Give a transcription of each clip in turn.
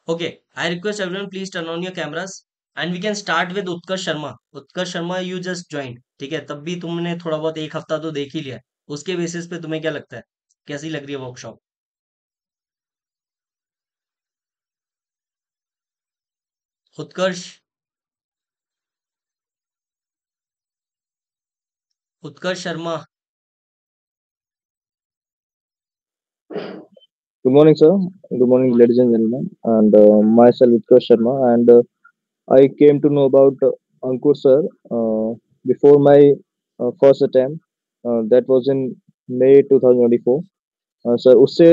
Okay, I request everyone please turn on your cameras and we can start with Utkarsh Sharma. Utkarsh Sharma, you just joined. ठीक है, तब भी तुमने थोड़ा बहुत एक हफ्ता तो देख ही लिया है। उसके बेसिस पे तुम्हें क्या लगता है, कैसी लग रही है workshop? Utkarsh, Utkarsh Sharma. Good morning, sir. Good morning, morning. ladies and gentlemen. And myself, Utkarsh Sharma. And I came to know about Ankur sir before my first attempt. That was in May 2024. Sir उससे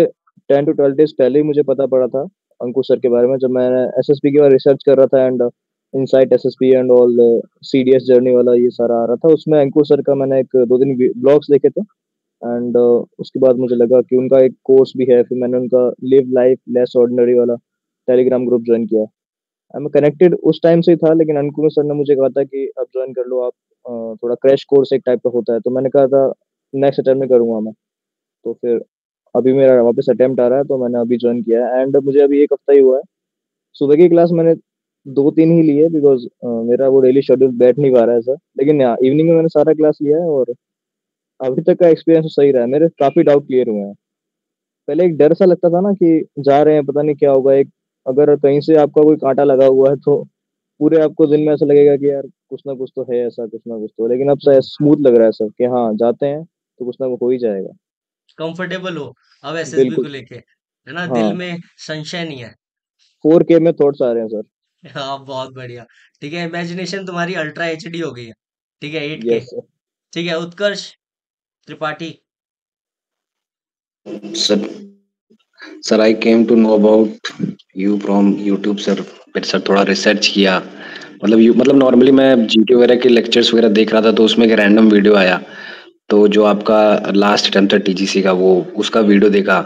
10 to 12 days पहले ही मुझे पता पड़ा था अंकुर sir के बारे में जब मैं एसएसपी के बारे रिसर्च कर रहा था and insight SSP and all CDS journey वाला ये सारा आ रहा था उसमें अंकुर सर का मैंने एक 2 दिन ब्लॉग्स देखे थे एंड उसके बाद मुझे लगा कि उनका एक कोर्स भी है फिर मैंने उनका लिव लाइफ लेस ऑर्डिनरी वाला टेलीग्राम ग्रुप ज्वाइन किया आई एम कनेक्टेड उस टाइम से ही था लेकिन अंकुर सर ने मुझे कहा था कि अब ज्वाइन कर लो आप थोड़ा क्रैश कोर्स एक टाइप का होता है तो मैंने कहा था नेक्स्ट अटेम्प्ट में करूंगा मैं तो फिर अभी मेरा वापस अटेम्प्ट आ रहा है तो मैंने अभी ज्वाइन किया है एंड मुझे अभी एक हफ्ता ही हुआ है सुबह की क्लास मैंने 2 3 ही ली है बिकॉज मेरा वो डेली शेड्यूल बैठ नहीं पा रहा है सर लेकिन हाँ इवनिंग में मैंने सारा क्लास लिया है और अभी तक का एक्सपीरियंस तो सही रहा है मेरे काफी डाउट क्लियर हुए हैं पहले एक डर सा लगता था ना कि जा रहे हैं पता नहीं क्या होगा एक अगर कहीं से आपका कोई कांटा लगा हुआ है तो पूरे आपको दिन में ऐसा लगेगा कि यार कुछ ना कुछ तो है ऐसा कुछ ना कुछ तो लेकिन अब सर स्मूथ लग रहा है सर कि हाँ जाते हैं तो कुछ ना कुछ हो ही जाएगा कंफर्टेबल हो अब एसएसबी बिल्कुल को लेके, है ना? दिल हाँ में संशय नहीं है। 4K में थॉट्स आ रहे हैं सर हाँ, बहुत बढ़िया। ठीक है, इमेजिनेशन तुम्हारी अल्ट्रा एचडी हो गई है। ठीक है, 8K। यस ठीक है, Utkarsh Tripathi. Sir sir I came to know about you from YouTube sir. फिर सर थोड़ा रिसर्च किया। मतलब नॉर्मली मैं जीटी वगैरह के लेक्चर्स वगैरह देख रहा था तो उसमें एक रैंडम वीडियो आया। तो जो आपका लास्ट अटेम्प्ट था टीजीसी का वो उसका वीडियो देखा।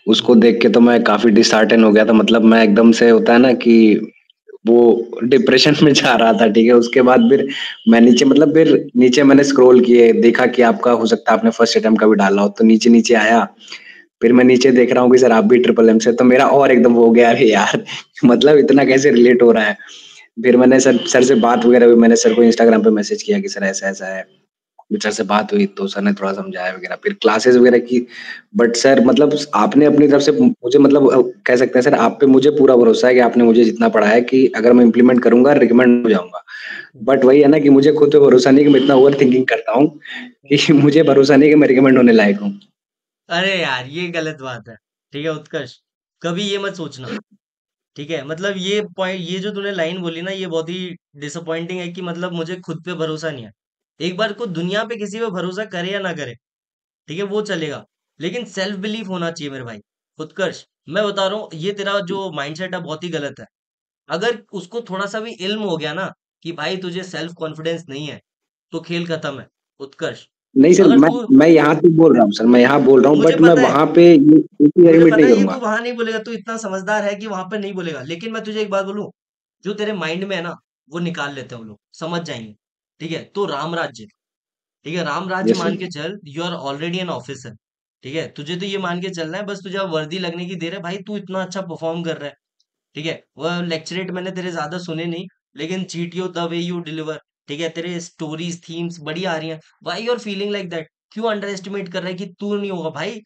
उसको देख के तो मैं काफी डिसहार्टन हो गया था। मतलब मैं एकदम से होता है ना कि वो डिप्रेशन में जा रहा था। ठीक है, उसके बाद फिर नीचे मैंने स्क्रॉल किए देखा कि आपका हो सकता है आपने फर्स्ट अटेम्प्ट का भी डाला हो तो नीचे नीचे आया। फिर मैं नीचे देख रहा हूँ कि सर आप भी ट्रिपल एम से तो मेरा और एकदम हो गया अरे यार मतलब इतना कैसे रिलेट हो रहा है। फिर मैंने सर से बात वगैरह भी मैंने सर को इंस्टाग्राम पे मैसेज किया कि सर ऐसा ऐसा है। फिर सर से बात हुई तो सर ने थोड़ा समझाया वगैरह फिर क्लासेस वगैरह की। बट सर मतलब आपने अपनी तरफ से मुझे मतलब कह सकते हैं सर आप पे मुझे पूरा भरोसा है कि आपने मुझे जितना पढ़ाया है कि अगर मैं इम्प्लीमेंट करूंगा रिकमेंड हो जाऊंगा। बट वही है ना कि मुझे खुद पे भरोसा नहीं कि मैं इतना ओवर थिंकिंग करता हूँ कि मुझे भरोसा नहीं कि मैं रिकमेंड होने लायक हूँ। अरे यार, ये गलत बात है। ठीक है उत्कर्ष, कभी ये मत सोचना। ठीक है, मतलब ये पॉइंट, ये जो तूने लाइन बोली ना, ये बहुत ही डिसअपॉइंटिंग है कि मतलब मुझे खुद पे भरोसा नहीं है। एक बार को दुनिया पे किसी पे भरोसा करे या ना करे, ठीक है, वो चलेगा, लेकिन सेल्फ बिलीफ होना चाहिए मेरे भाई। उत्कर्ष, मैं बता रहा हूँ, ये तेरा जो माइंडसेट है बहुत ही गलत है। अगर उसको थोड़ा सा भी इल्म हो गया ना कि भाई तुझे सेल्फ कॉन्फिडेंस नहीं है, तो खेल खत्म है। उत्कर्ष, नहीं सर अगर मैं तू, मैं यहाँ पे बोल रहा हूँ सर मैं यहाँ बोल रहा हूँ मुझे बट मैं पता है, वहां पे ये मुझे एडमिट पता नहीं है ये तू करूंगा। वहां नहीं बोलेगा, तू इतना समझदार है कि वहां पर नहीं बोलेगा, लेकिन मैं तुझे एक बात बोलूं, जो तेरे माइंड में है ना, वो निकाल लेते हैं वो लोग, समझ जाएंगे। ठीक है, तो राम राज्य, ठीक है, राम राज्य यस मान सर। के चल, you are already an officer. ठीक है, तुझे तो ये मान के चलना है, बस तुझे अब वर्दी लगने की देर है भाई, तू इतना अच्छा परफॉर्म कर रहा है। ठीक है, वह लेक्चरेट मैंने तेरे ज्यादा सुने नहीं, लेकिन चीटियो द वे यू डिलीवर, ठीक है, तेरे स्टोरीज थीम्स बढ़िया आ रही हैं। Why you are feeling like that? क्यों अंडर एस्टिमेट कर रहा है कि तू नहीं होगा भाई?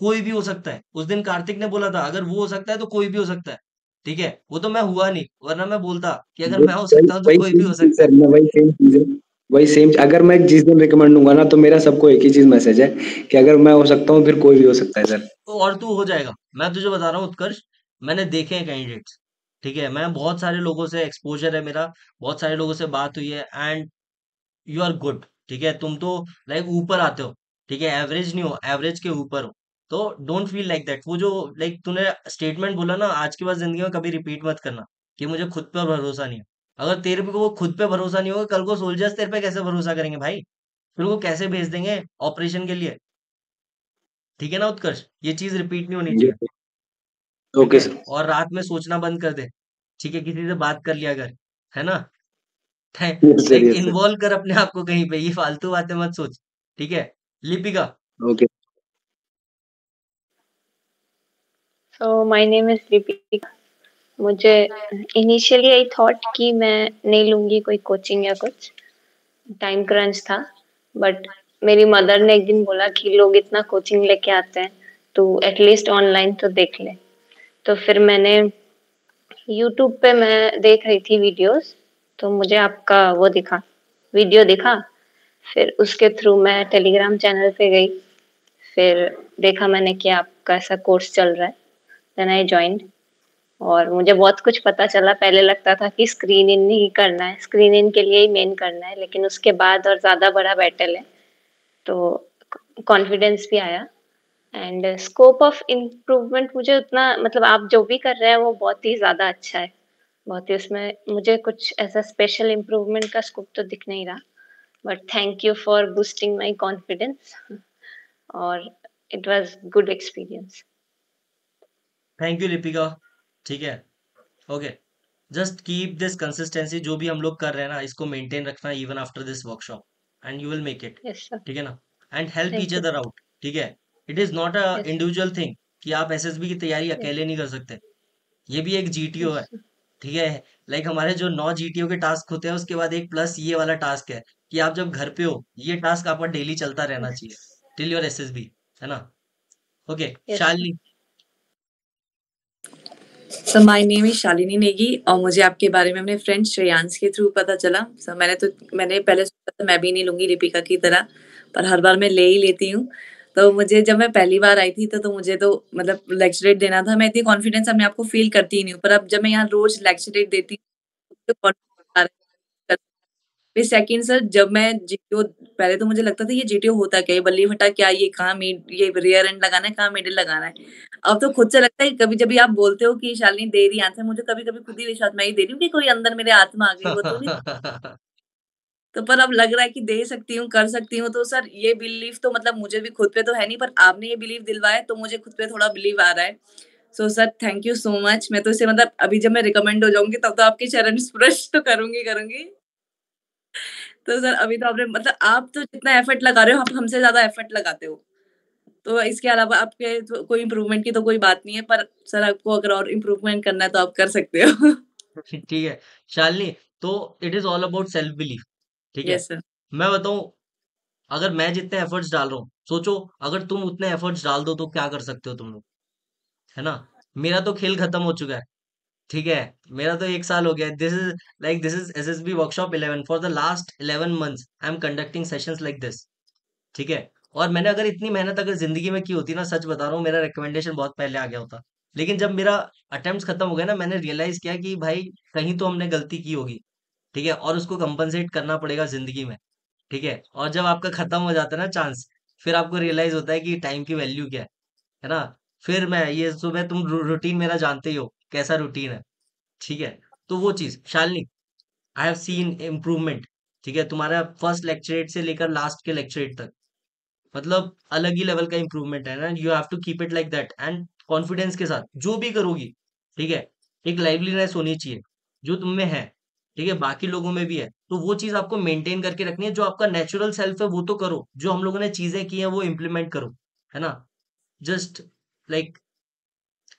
कोई भी हो सकता है। उस दिन कार्तिक ने बोला था अगर वो हो सकता है तो कोई भी हो सकता है। ठीक है, वो तो मैं हुआ नहीं, वरना मैं बोलता कि अगर मैं हो वही सकता हूँ तो वही कोई भी सेम हो चीज सकता है। सर मैं वही सेम चीज है। वही सेम अगर मैं जिस दिन रिकमेंड दूंगा ना तो मेरा सबको एक ही चीज मैसेज है कि अगर मैं हो सकता हूँ फिर कोई भी हो सकता है सर। तो और तू हो जाएगा, मैं तुझे बता रहा हूँ उत्कर्ष। मैंने देखे हैं कैंडिडेट्स। ठीक है, मैं बहुत सारे लोगों से एक्सपोजर है मेरा, बहुत सारे लोगों से बात हुई है, एंड यू आर गुड। ठीक है, तुम तो लाइक ऊपर आते हो। ठीक है, एवरेज नहीं हो, एवरेज के ऊपर हो। तो डोंट फील लाइक दैट। वो जो लाइक तूने स्टेटमेंट बोला ना, आज के बाद जिंदगी में कभी रिपीट मत करना कि मुझे खुद पे भरोसा नहीं है। अगर तेरे पे को खुद पे भरोसा नहीं होगा, कल को सोल्जर्स तेरे पे कैसे भरोसा करेंगे भाई? फिर वो कैसे भेज देंगे ऑपरेशन के लिए? ठीक है ना उत्कर्ष, ये चीज रिपीट नहीं होनी चाहिए। ठीक ओके है, सर। और रात में सोचना बंद कर दे। ठीक है, किसी से बात कर लिया कर, है ना? Sir like yes sir. Involve कर अपने आप को कहीं पे, ये फालतू बातें मत सोच। ठीक है, Lipika. Okay. So my name is Deepika. मुझे इनिशियली आई थॉट कि मैं नहीं लूँगी कोई कोचिंग या कुछ, टाइम क्रंच था, बट मेरी मदर ने एक दिन बोला कि लोग इतना कोचिंग लेके आते हैं, तू एटलीस्ट ऑनलाइन तो देख ले। तो फिर मैंने यूट्यूब पे मैं देख रही थी वीडियोस, तो मुझे आपका वो दिखा, वीडियो दिखा, फिर उसके थ्रू मैं टेलीग्राम चैनल पे गई, फिर देखा मैंने कि आपका ऐसा कोर्स चल रहा है, देन आई जॉइन्ड और मुझे बहुत कुछ पता चला। पहले लगता था कि स्क्रीन इन ही करना है, स्क्रीन इन के लिए ही मेन करना है, लेकिन उसके बाद और ज़्यादा बड़ा बैटल है, तो कॉन्फिडेंस भी आया एंड स्कोप ऑफ इम्प्रूवमेंट मुझे उतना मतलब आप जो भी कर रहे हैं वो बहुत ही ज़्यादा अच्छा है, बहुत ही उसमें मुझे कुछ ऐसा स्पेशल इम्प्रूवमेंट का स्कोप तो दिख नहीं रहा, but thank you for boosting my confidence और it was good experience. Thank you Lipika. ठीक है, okay. Just keep this consistency, जो भी हम लोग कर रहे हैं ना, इसको मेंटेन रखना even after this workshop, and you will make it. Yes sir, ठीक है ना? And help each thank you. Other out. ठीक है, it is not a yes individual thing कि आप एसएसबी की तैयारी यस अकेले नहीं कर सकते। ये भी एक जीटीओ है। यस ठीक है, लाइक हमारे जो 9 जीटीओ के टास्क होते हैं, उसके बाद एक प्लस ये वाला टास्क है कि आप जब घर पे हो, ये टास्क आपका डेली चलता रहना चाहिए टिल योर एसएसबी, है ना? Okay, yes Shalini. Sir my name is Shalini Negi और मुझे आपके बारे में अपने फ्रेंड श्रेयांश के थ्रू पता चला। सर मैंने पहले सोचा था मैं भी नहीं लूंगी दीपिका की तरह, पर हर बार मैं ले ही लेती हूँ। तो मुझे जब मैं पहली बार आई थी तो मुझे तो मतलब लेक्चरेट देना था, मैं इतनी कॉन्फिडेंस अपने आप को फील करती ही नहीं हूँ, पर अब जब मैं यहाँ रोज लेक्चरेट देती हूँ तो confidence आ रहा है। फिर सेकंड सर, जब मैं जीटीओ, पहले तो मुझे लगता था ये जीटीओ होता क्या है, बल्ली फटा क्या, ये कहाँ मिड, ये रियर एंड लगाना है, कहाँ मिडिल लगाना है। अब तो खुद से लगता है, कभी जब भी आप बोलते हो कि शालिनी दे रही आंसर, मुझे कभी कभी खुद ही विश्वास, मैं ही दे रही हूँ कि कोई अंदर मेरे आत्मा आ गई, वो तो नहीं। तो पर अब लग रहा है कि दे सकती हूँ, कर सकती हूँ। तो सर ये बिलीव तो मतलब मुझे भी खुद पे तो है नहीं, पर आपने ये बिलीव दिलवाया तो मुझे खुद पे थोड़ा बिलीव आ रहा है। So sir thank you so much. मैं तो इसे मतलब अभी जब मैं रिकमेंड हो जाऊंगी तब तो आपके चरण स्पर्श तो करूंगी। तो सर अभी तो आपने मतलब आप तो जितना एफर्ट लगा रहे हो, आप हमसे ज़्यादा एफर्ट लगाते हो। तो इसके अलावा आपके तो कोई इम्प्रूवमेंट की तो कोई बात नहीं है, पर सर आपको अगर और इम्प्रूवमेंट करना है तो आप कर सकते हो। ठीक है, शालिनी, तो it is all about self belief. ठीक है, यस सर। मैं बताऊं, अगर मैं जितने एफर्ट्स डाल रहा हूँ, सोचो, अगर तुम उतने एफर्ट्स डाल दो तो क्या कर सकते हो तुम लोग, है ना? मेरा तो खेल खत्म हो चुका है। ठीक है, मेरा तो 1 साल हो गया। This is SSB workshop 11 for the last 11 months I am conducting sessions like this. ठीक है, और मैंने अगर इतनी मेहनत अगर जिंदगी में की होती ना, सच बता रहा हूँ, मेरा रिकमेंडेशन बहुत पहले आ गया होता। लेकिन जब मेरा अटेम्प्ट्स खत्म हो गया ना, मैंने रियलाइज किया कि भाई कहीं तो हमने गलती की होगी। ठीक है, और उसको कंपनसेट करना पड़ेगा जिंदगी में। ठीक है, और जब आपका खत्म हो जाता है ना चांस, फिर आपको रियलाइज होता है कि टाइम की वैल्यू क्या है ना? फिर मैं ये सुबह, तुम रूटीन मेरा जानते ही हो कैसा रूटीन है। ठीक है, तो वो चीज, Shalini, I have seen improvement. ठीक है, तुम्हारा फर्स्ट लेक्चरेट से लेकर लास्ट के लेक्चरेट तक, मतलब अलग ही लेवल का इम्प्रूवमेंट है ना। You have to keep it like that, and confidence के साथ जो भी करोगी। ठीक है, एक लाइवलीनेस होनी चाहिए जो तुम में है। ठीक है, बाकी लोगों में भी है, तो वो चीज आपको मेंटेन करके रखनी है। जो आपका नेचुरल सेल्फ है वो तो करो, जो हम लोगों ने चीजें की हैं वो इम्प्लीमेंट करो, है ना? Just like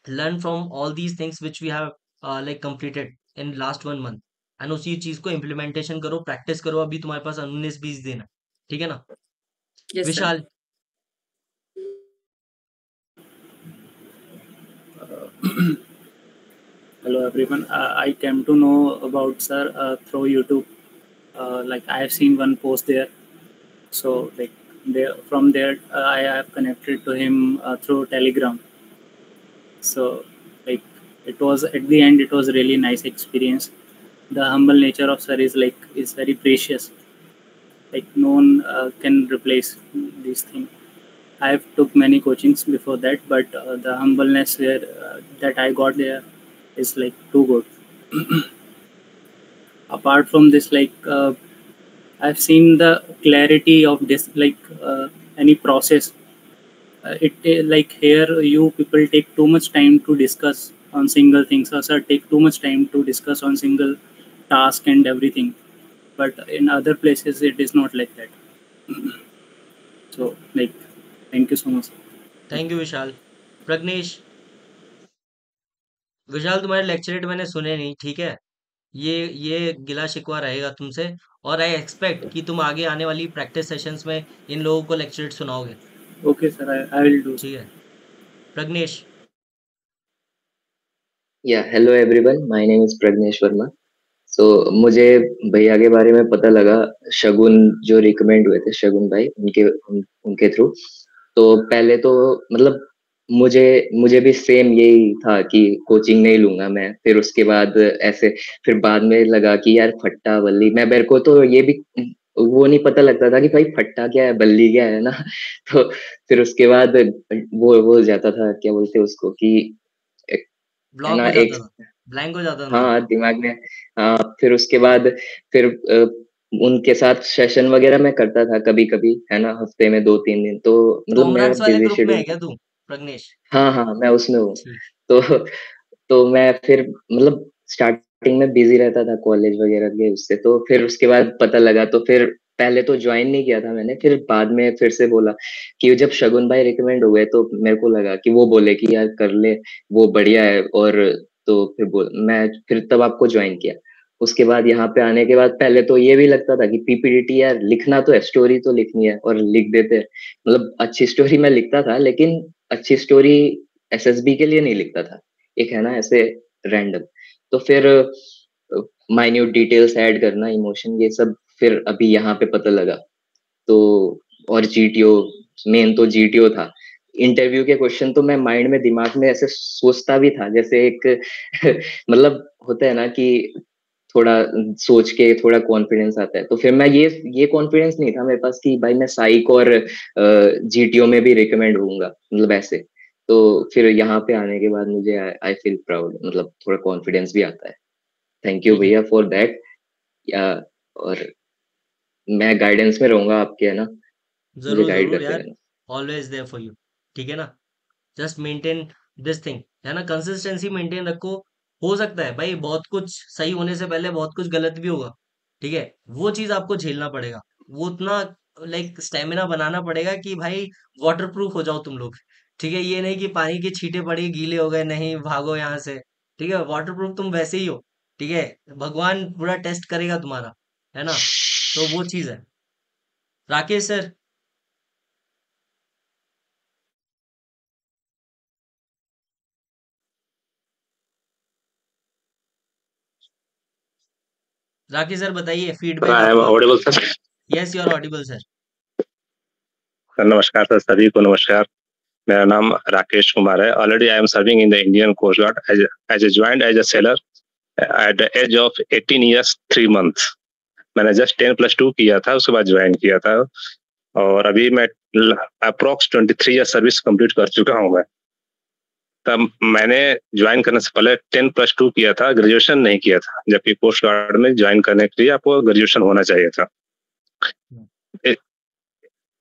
learn from all these things which we have like completed in last 1 month, एंड उसी चीज को इम्प्लीमेंटेशन करो, प्रैक्टिस करो। अभी तुम्हारे पास 19-20 दिन है। ठीक है ना? Yes sir. Vishal. Hello everyone. I came to know about sir through YouTube. Like I have seen one post there. So like there from there I have connected to him through Telegram. So like it was at the end it was really nice experience. The humble nature of sir is very precious. Like no one can replace this thing. I have took many coachings before that, but the humbleness where that I got there is like too good. Apart from this, like I've seen the clarity of this, like any process. Like here, you people take too much time to discuss on single things, or sir take too much time to discuss on single task and everything. But in other places, it is not like that. So, like, thank you so much. Thank you Vishal. Pragnesh. Vishal तुम्हारे lecturette मैंने सुने नहीं, ठीक है। ये गिला शिकवा रहेगा तुमसे। और आई एक्सपेक्ट कि तुम आगे आने वाली प्रैक्टिस सेशंस में इन लोगों को लेक्चरेट सुनाओगे। Okay, sir. I will do. ठीक है, प्रज्ञेश। या hello everyone, my name is Pragnesh Verma. So मुझे भैया के बारे में पता लगा, शगुन जो रिकमेंड हुए थे, शगुन भाई, उनके थ्रू। तो पहले तो मतलब मुझे मुझे भी सेम यही था कि कोचिंग नहीं लूंगा मैं। फिर उसके बाद ऐसे फिर बाद में लगा कि यार फट्टा बल्ली, मैं मेरे को तो ये भी वो नहीं पता लगता था कि भाई फट्टा क्या है बल्ली क्या है ना। तो फिर उसके बाद वो हो जाता था, क्या बोलते हैं उसको कि है ब्लॉक ना हो एक। जाता था, ब्लैंक हो जाता था माइंड। हाँ दिमाग में। हाँ फिर उसके बाद फिर उनके साथ सेशन वगैरह मैं करता था कभी कभी, है ना, हफ्ते में 2-3 दिन। तो मतलब मेरा कॉमरन्स वाले बिजी ग्रुप में है शेड्यूल क्या था। तू, प्रज्ञेश? हाँ हाँ मैं उसमें हूँ। ठीक। तो तो मैं फिर मतलब स्टार्टिंग में बिजी रहता था कॉलेज वगैरह के उससे। तो फिर उसके बाद पता लगा, तो फिर पहले तो ज्वाइन नहीं किया था मैंने। फिर बाद में फिर से बोला कि जब शगुन भाई रिकमेंड हुए तो मेरे को लगा कि वो बोले कि यार कर ले, वो बढ़िया है। और तो फिर मैं फिर तब आपको ज्वाइन किया। उसके बाद यहाँ पे आने के बाद पहले तो ये भी लगता था कि पीपीडीटी यार लिखना तो है, स्टोरी तो लिखनी है और लिख देते हैं। मतलब अच्छी स्टोरी मैं लिखता था, लेकिन अच्छी स्टोरी एसएसबी के लिए नहीं लिखता था, एक है ना ऐसे रैंडम। तो फिर माइन्यूट डिटेल्स ऐड करना, इमोशन, ये सब फिर अभी यहाँ पे पता लगा। तो और जीटीओ, मेन तो जीटीओ था। इंटरव्यू के क्वेश्चन तो मैं माइंड में दिमाग में ऐसे सोचता भी था जैसे एक मतलब होता है ना कि थोड़ा सोच के थोड़ा कॉन्फिडेंस आता है। तो फिर मैं ये कॉन्फिडेंस नहीं था मेरे पास कि भाई मैं साइक और जीटीओ में भी रिकमेंड होऊंगा, मतलब ऐसे। तो फिर यहाँ पे आने के बाद मुझे आई फील प्राउड, मतलब थोड़ा कॉन्फिडेंस भी आता है। थैंक यू ठीक है, भैया फॉर दैट। या और मैं गाइडेंस में रहूंगा आपके, है ना, मुझे जरूर गाइड जरूर करते यार, रहना। Always there for you. ठीक है ना, जस्ट मेंटेन दिस थिंग, है ना, कंसिस्टेंसी मेंटेन रखो। हो सकता है भाई बहुत कुछ सही होने से पहले बहुत कुछ गलत भी होगा, ठीक है। वो चीज आपको झेलना पड़ेगा, वो उतना लाइक स्टेमिना बनाना पड़ेगा कि भाई वाटर प्रूफ हो जाओ तुम लोग। ठीक है, ये नहीं कि पानी के छींटे पड़ी गीले हो गए, नहीं भागो यहाँ से। ठीक है, वाटर प्रूफ तुम वैसे ही हो। ठीक है, भगवान पूरा टेस्ट करेगा तुम्हारा, है ना। तो वो चीज है। राकेश सर। राकेश सर बताइए सर फीडबैक आई एम आपका। Audible sir? Yes you are audible sir. Sir नमस्कार सर, सभी को नमस्कार। मेरा नाम राकेश कुमार है। Already I am serving in the Indian coast guard as a joint as a sailor at the age of 18 years 3 month. मैंने just 10+2 किया था, उसके बाद ज्वाइन किया था। और अभी मैं अप्रोक्स 23 ईयर सर्विस कंप्लीट कर चुका हूँ मैं। तब मैंने ज्वाइन करने से पहले 10+2 किया था, ग्रेजुएशन नहीं किया था, जबकि कोस्ट गार्ड में ज्वाइन करने के लिए आपको ग्रेजुएशन होना चाहिए था।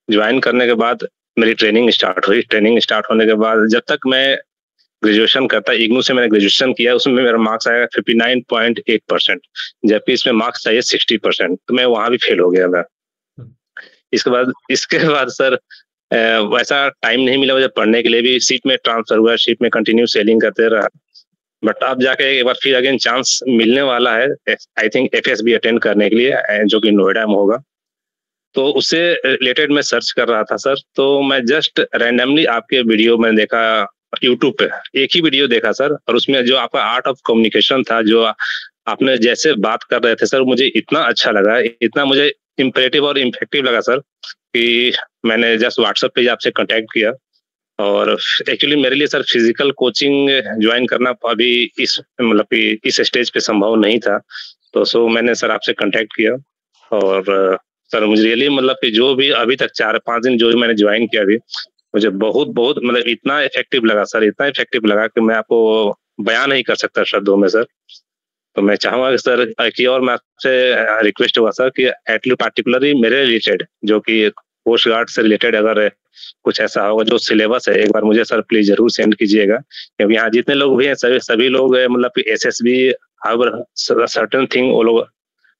ज्वाइन करने के बाद मेरी ट्रेनिंग स्टार्ट हुई। ट्रेनिंग स्टार्ट होने के बाद जब तक मैं ग्रेजुएशन करता, इग्नू से मैंने ग्रेजुएशन किया, उसमें मेरा मार्क्स आया 59.8%, जबकि इसमें मार्क्स चाहिए 60%। तो मैं वहां भी फेल हो गया मैं। इसके बाद सर वैसा टाइम नहीं मिला मुझे पढ़ने के लिए भी। सीट में ट्रांसफर हुआ, सीट में कंटिन्यू सेलिंग करते रहा। बट अब जाके एक बार फिर अगेन चांस मिलने वाला है, आई थिंक एफएसबी अटेंड करने के लिए, जो कि नोएडा में होगा। तो उससे रिलेटेड मैं सर्च कर रहा था सर। तो मैं जस्ट रैंडमली आपके वीडियो मैंने देखा यूट्यूब पे, एक ही वीडियो देखा सर। और उसमें जो आपका आर्ट ऑफ कम्युनिकेशन था, जो आपने जैसे बात कर रहे थे सर, मुझे इतना अच्छा लगा, इतना मुझे इम्परेटिव और इफेक्टिव लगा सर, कि मैंने जस्ट व्हाट्सएप पे आपसे कांटेक्ट किया। और एक्चुअली मेरे लिए सर फिजिकल कोचिंग ज्वाइन करना अभी इस मतलब कि इस स्टेज पे संभव नहीं था। तो सो मैंने सर आपसे कांटेक्ट किया। और सर मुझे रियली मतलब कि जो भी अभी तक 4-5 दिन जो मैंने ज्वाइन किया अभी, मुझे बहुत बहुत मतलब इतना इफेक्टिव लगा सर, इतना इफेक्टिव लगा कि मैं आपको बयान नहीं कर सकता शब्दों में सर। तो मैं चाहूंगा कि सर कि और मैं आपसे रिक्वेस्ट होगा सर कि एटलीस्ट पार्टिकुलरली मेरे रिलेटेड, जो कि कोस्ट गार्ड से रिलेटेड अगर कुछ ऐसा होगा जो सिलेबस है, एक बार मुझे सर प्लीज जरूर सेंड कीजिएगा। क्योंकि यहाँ जितने लोग भी हैं सभी लोग मतलब कि एसएसबी सर्टेन थिंग वो लोग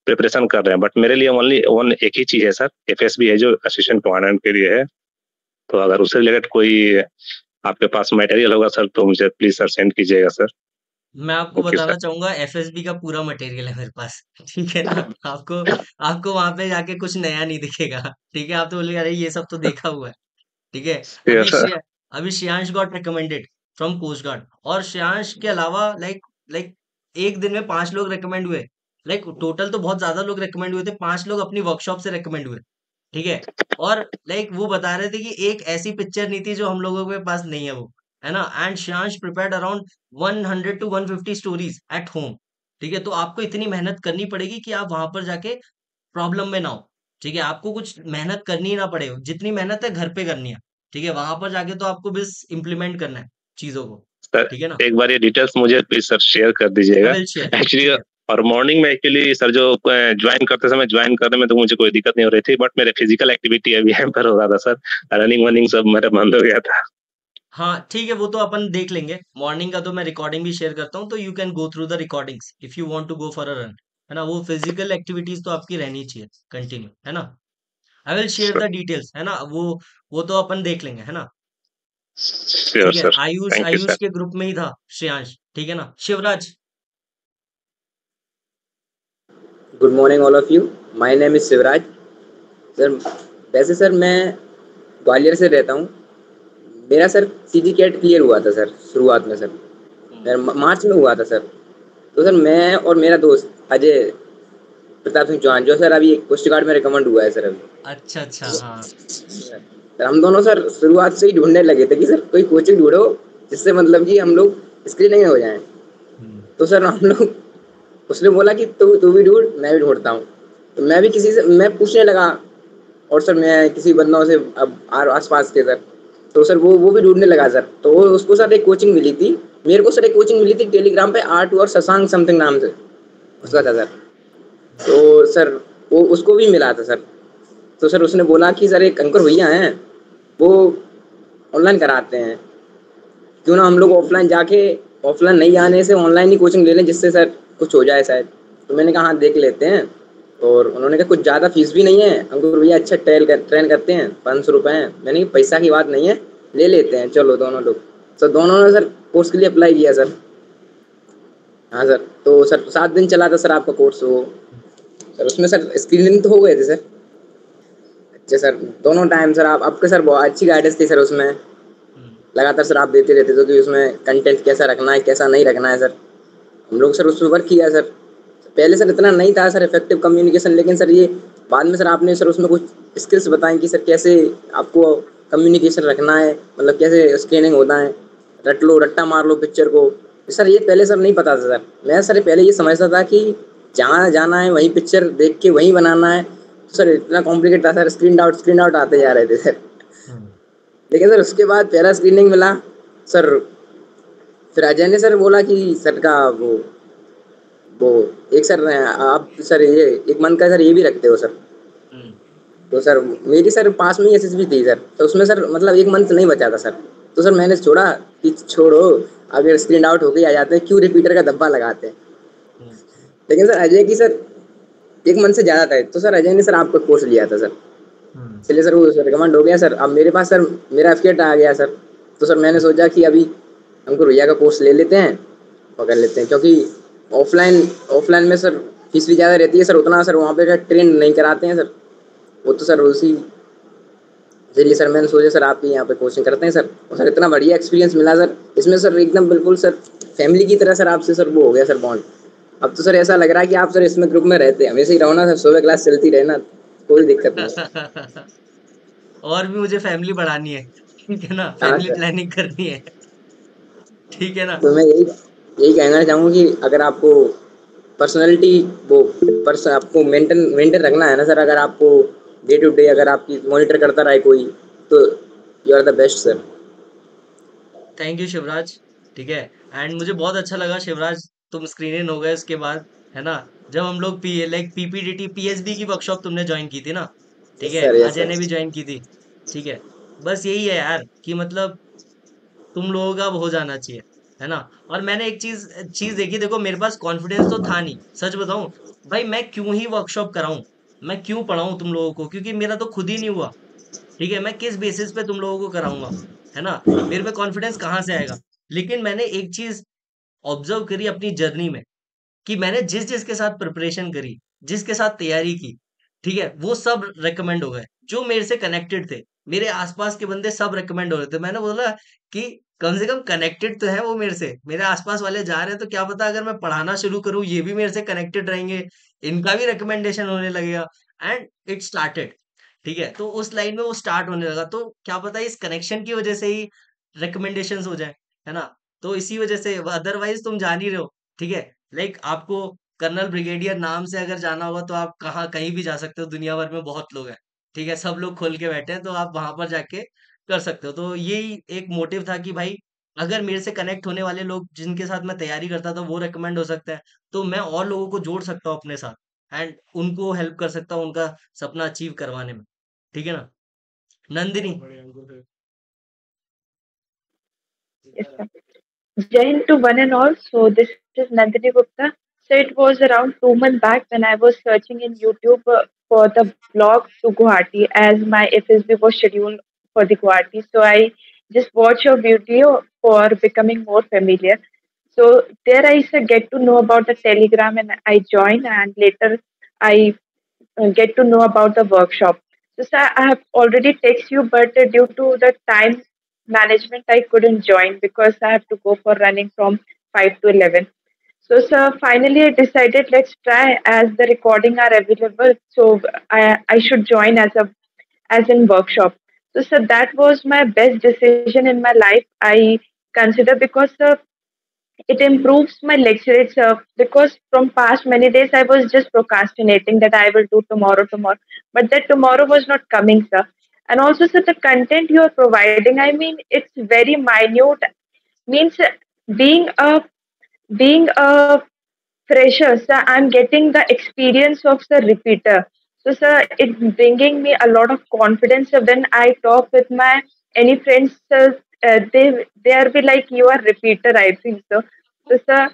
प्रिपरेशन कर रहे हैं। बट मेरे लिए ओनली वन एक ही चीज है सर, एफएसबी है, जो असिस्टेंट कमांडेंट के लिए है। तो अगर उससे रिलेटेड कोई आपके पास मटेरियल होगा सर, तो मुझे प्लीज सर सेंड कीजिएगा सर। मैं आपको ओके बताना सर। चाहूंगा, एफएसबी का पूरा मटेरियल है मेरे पास। ठीक है ना? आपको आपको वहां पे जाके कुछ नया नहीं दिखेगा। ठीक है, आप तो बोलिए अरे ये सब तो देखा हुआ है। ठीक है। श्योर अभी सर। श्रेया अभी Shreyansh got recommended from coast guard, और श्रेयांश के अलावा लाइक लाइक एक दिन में 5 लोग रिकमेंड हुए। लाइक टोटल तो बहुत ज्यादा लोग रिकमेंड हुए थे, 5 लोग अपनी वर्कशॉप से रिकमेंड हुए। ठीक है। और लाइक वो बता रहे थे कि एक ऐसी पिक्चर नहीं थी जो हम लोगों के पास नहीं है, वो है ना। And Shreyansh prepared around 100 to 150 stories at home. ठीक है, तो आपको इतनी मेहनत करनी पड़ेगी कि आप वहां पर जाके प्रॉब्लम में ना हो। ठीक है, आपको कुछ मेहनत करनी ही ना पड़े, जितनी मेहनत है घर पे करनी है। ठीक है, वहां पर जाके तो आपको बस इम्प्लीमेंट करना है चीजों को। सर ठीक है ना? एक बार ये डिटेल्स मुझे प्लीज सर शेयर कर आई दीजिएगा विल शेयर। एक्चुअली। ठीक है। और मॉर्निंग में एक्चुअली सर जो ज्वाइन करते समय ज्वाइन करने में तो मुझे कोई दिक्कत नहीं हो रही थी, बट मेरे फिजिकल एक्टिविटी अभी हैम्पर हो रहा था सर। रनिंग वनिंग सब मेरा बंद हो गया था। हाँ ठीक है, वो तो अपन देख लेंगे। मॉर्निंग का तो मैं रिकॉर्डिंग भी शेयर करता हूँ, तो you can go through the recordings if you want to go for a run. है ना? वो फिजिकल एक्टिविटीज तो आपकी रहनी चाहिए कंटिन्यू, है ना। I will share the details, है ना। वो तो अपन देख लेंगे, है ना। श्योर ठीक है। Sir. Ayush thank you Ayush sir. के ग्रुप में ही था श्रेयांश। ठीक है ना। Shivraj. Good morning all of you. My name is Shivraj sir. वैसे सर मैं ग्वालियर से रहता हूँ। मेरा सर सीजी कैट क्लियर हुआ था सर शुरुआत में सर। हम्म। मेरा मार्च में हुआ था सर। तो सर मैं और मेरा दोस्त अजय प्रताप सिंह चौहान जो सर अभी कोस्ट गार्ड में रिकमेंड हुआ है सर अभी। अच्छा अच्छा, हाँ। सर हम दोनों सर शुरुआत से ही ढूंढने लगे थे कि सर कोई कोचिंग ढूंढो जिससे मतलब कि हम लोग स्क्रीनिंग हो जाएं। हम्म। तो सर हम लोग उसने बोला कि तू भी ढूंढ मैं भी ढूंढता हूँ। तो मैं भी किसी से मैं पूछने लगा। और सर मैं किसी बंदों से अब आस पास के सर। तो सर वो भी ढूंढने लगा सर। तो उसको सर एक कोचिंग मिली थी। मेरे को सर एक कोचिंग मिली थी टेलीग्राम पे आर्ट और शशांक समथिंग नाम से उसका था सर। तो सर वो उसको भी मिला था सर। तो सर उसने बोला कि सर एक अंकुर भैया हैं वो ऑनलाइन कराते हैं, क्यों ना हम लोग ऑफलाइन जाके ऑफलाइन नहीं आने से ऑनलाइन ही कोचिंग ले लें जिससे सर कुछ हो जाए शायद। तो मैंने कहा हाँ देख लेते हैं। और उन्होंने कहा कुछ ज़्यादा फीस भी नहीं है, अंकुर भैया अच्छा ट्रेन करते हैं, 500 रुपये हैं। मैंने कहा पैसा की बात नहीं है, ले लेते हैं चलो दोनों लोग। सर दोनों ने सर कोर्स के लिए अप्लाई किया सर। हाँ सर। तो सर 7 दिन चला था सर आपका कोर्स वो। सर उसमें सर स्क्रीनिंग तो हो गए थे सर। अच्छा सर दोनों टाइम सर आप आपके सर बहुत अच्छी गाइडेंस थी सर उसमें। हम्म। लगातार सर आप देते रहते थे कि उसमें कंटेंट कैसा रखना है कैसा नहीं रखना है सर। हम लोग सर उसमें वर्क किया सर। पहले सर इतना नहीं था सर इफेक्टिव कम्युनिकेशन, लेकिन सर ये बाद में सर आपने सर उसमें कुछ स्किल्स बताई कि सर कैसे आपको कम्युनिकेशन रखना है, मतलब कैसे स्कैनिंग होता है, रट लो रट्टा मार लो पिक्चर को। सर ये पहले सर नहीं पता था सर। मैं सर पहले ये समझता था कि जहाँ जाना है वहीं पिक्चर देख के वहीं बनाना है। तो सर इतना कॉम्प्लिकेट था सर, स्क्रीन आउट आते जा रहे थे सर। हम्म। लेकिन सर उसके बाद पहला स्क्रीनिंग मिला सर। फिर अजय ने सर बोला कि सर का वो एक सर आप सर ये एक मंथ का सर ये भी रखते हो सर। हम्म। तो सर मेरी सर पास में ही एसएसबी थी सर, तो उसमें सर मतलब एक मंथ नहीं बचा था सर। तो सर मैंने छोड़ा कि छोड़ो, अगर स्क्रीन आउट होके आ जाते हैं क्यों रिपीटर का धब्बा लगाते हैं। हम्म। लेकिन सर अजय की सर एक मंथ से ज़्यादा था, तो सर अजय ने सर आपका कोर्स लिया था सर। हम्म। इसलिए सर वो रिकमेंड हो गया सर। अब मेरे पास सर मेरा एफकेट आ गया सर। तो सर मैंने सोचा कि अभी हमको भैया का कोर्स ले लेते हैं और कर लेते हैं, क्योंकि ऑफलाइन ऑफलाइन में सर फीस भी ज़्यादा रहती है सर, उतना सर वहाँ पे ट्रेन नहीं कराते हैं सर। वो तो सर उसी इसलिए सर मैंने सोचा सर आपके यहाँ पे कोचिंग करते हैं सर। और सर इतना बढ़िया एक्सपीरियंस मिला सर इसमें सर, एकदम बिल्कुल सर फैमिली की तरह सर आपसे सर वो हो गया सर बॉन्ड। अब तो सर ऐसा लग रहा है कि आप सर इसमें ग्रुप में रहते हैं, हमेशा ही रहो ना सर, सुबह क्लास चलती रहे ना, कोई दिक्कत नहीं। और भी मुझे फैमिली बढ़ानी है। ठीक है ना, हाँ फैमिली सर। प्लानिंग करनी है। ठीक है ना। तो मैं यही यही कहना चाहूँगा कि अगर आपको पर्सनैलिटी वो आपको मेंटेन रखना है ना सर, अगर आपको डे टू डे अगर आपकी मॉनिटर करता रहे कोई, तो you are the best sir. Thank you Shivraj. ठीक है। एंड मुझे बहुत अच्छा लगा शिवराज, तुम स्क्रीन इन हो गए उसके बाद, है ना। जब हम लोग पीपीडीटी पीएसबी की वर्कशॉप तुमने ज्वाइन की थी ना। ठीक यस है, सर, यस अजय ने भी सर। ज्वाइन की थी। ठीक है। बस यही है यार कि मतलब तुम लोगों का अब हो जाना चाहिए, है ना। और मैंने एक चीज चीज देखी, देखो मेरे पास कॉन्फिडेंस तो था नहीं, सच बताऊं भाई। मैं क्यों ही वर्कशॉप कराऊं, मैं क्यों पढ़ाऊं तुम लोगों को, क्योंकि मेरा तो खुद ही नहीं हुआ। ठीक है, मैं किस बेसिस पे तुम लोगों को कराऊंगा, है ना। मेरे पे कॉन्फिडेंस कहाँ से आएगा। लेकिन मैंने एक चीज ऑब्जर्व करी अपनी जर्नी में कि मैंने जिसके साथ प्रिपरेशन करी, जिसके साथ तैयारी की, ठीक है? वो सब रिकमेंड हो गए। जो मेरे से कनेक्टेड थे, मेरे आस-पास के बंदे सब रिकमेंड हो रहे थे। मैंने बोला कि कम से कम कनेक्टेड तो है वो मेरे से। मेरे आस-पास वाले जा रहे हैं तो क्या पता अगर मैं पढ़ाना शुरू करूँ, ये भी मेरे से कनेक्टेड रहेंगे, इनका भी रिकमेंडेशन होने लगेगा एंड इट स्टार्टेड। ठीक है? तो उस लाइन में वो स्टार्ट होने लगा। तो क्या पता इस कनेक्शन की वजह से ही रिकमेंडेशंस हो जाए, है ना? तो इसी वजह से अदरवाइज़ तुम जान ही रहे हो, ठीक है? लाइक आपको कर्नल ब्रिगेडियर नाम से अगर जाना होगा तो आप कहाँ कहीं भी जा सकते हो, दुनिया भर में बहुत लोग हैं, ठीक है? सब लोग खोल के बैठे हैं तो आप वहाँ पर जाके कर सकते हो। तो यही एक मोटिव था कि भाई अगर मेरे से कनेक्ट होने वाले लोग जिनके साथ मैं तैयारी करता था वो रिकमेंड हो सकते हैं, तो मैं और लोगों को जोड़ सकता हूँ अपने साथ एंड उनको हेल्प कर सकता हूँ उनका सपना अचीव करवाने में। ठीक है ना? Nandini. Yes, sir. Jai Hind to one and all. So this is Nandini Gupta. So it was around 2 months back when I was searching in YouTube for the blog to Guwahati as my FSB was scheduled for the Guwahati. So I just watched your video for becoming more familiar. So there I get to know about the Telegram and I joined and later I get to know about the workshop. So, sir, I have already texted you, but due to the time management, I couldn't join because I have to go for running from 5 to 11. So, sir, finally I decided let's try as the recording are available. So, I should join as in workshop. So, sir, that was my best decision in my life. I consider because it improves my lecture itself because from past many days I was just procrastinating that I will do tomorrow, but that tomorrow was not coming, sir. And also, sir, the content you are providing, I mean, it's very minute. Means being a being a fresher, sir, I'm getting the experience of the repeater. So, sir, it's bringing me a lot of confidence when I talk with my any friends. Sir, they are be like you are repeater. I think so. So, sir,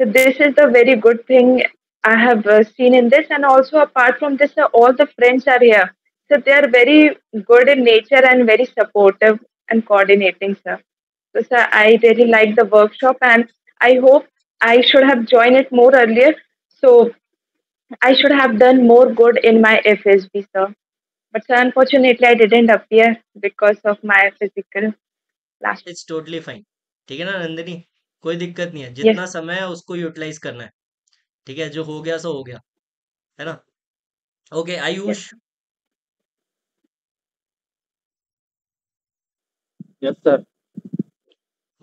so this is the very good thing I have seen in this, and also apart from this, all the friends are here. So they are very good in nature and very supportive and coordinating, sir. So, sir, I really like the workshop, and I hope I should have joined it more earlier. So I should have done more good in my FSB, sir. But sir, unfortunately, I didn't appear because of my physical last. It's totally fine. ठीक है ना नंदिनी? कोई दिक्कत नहीं है, Yes, जितना समय है उसको यूटिलाइज करना है। ठीक है? जो हो गया सो हो गया, है ना? Okay yes, Ayush, yes sir.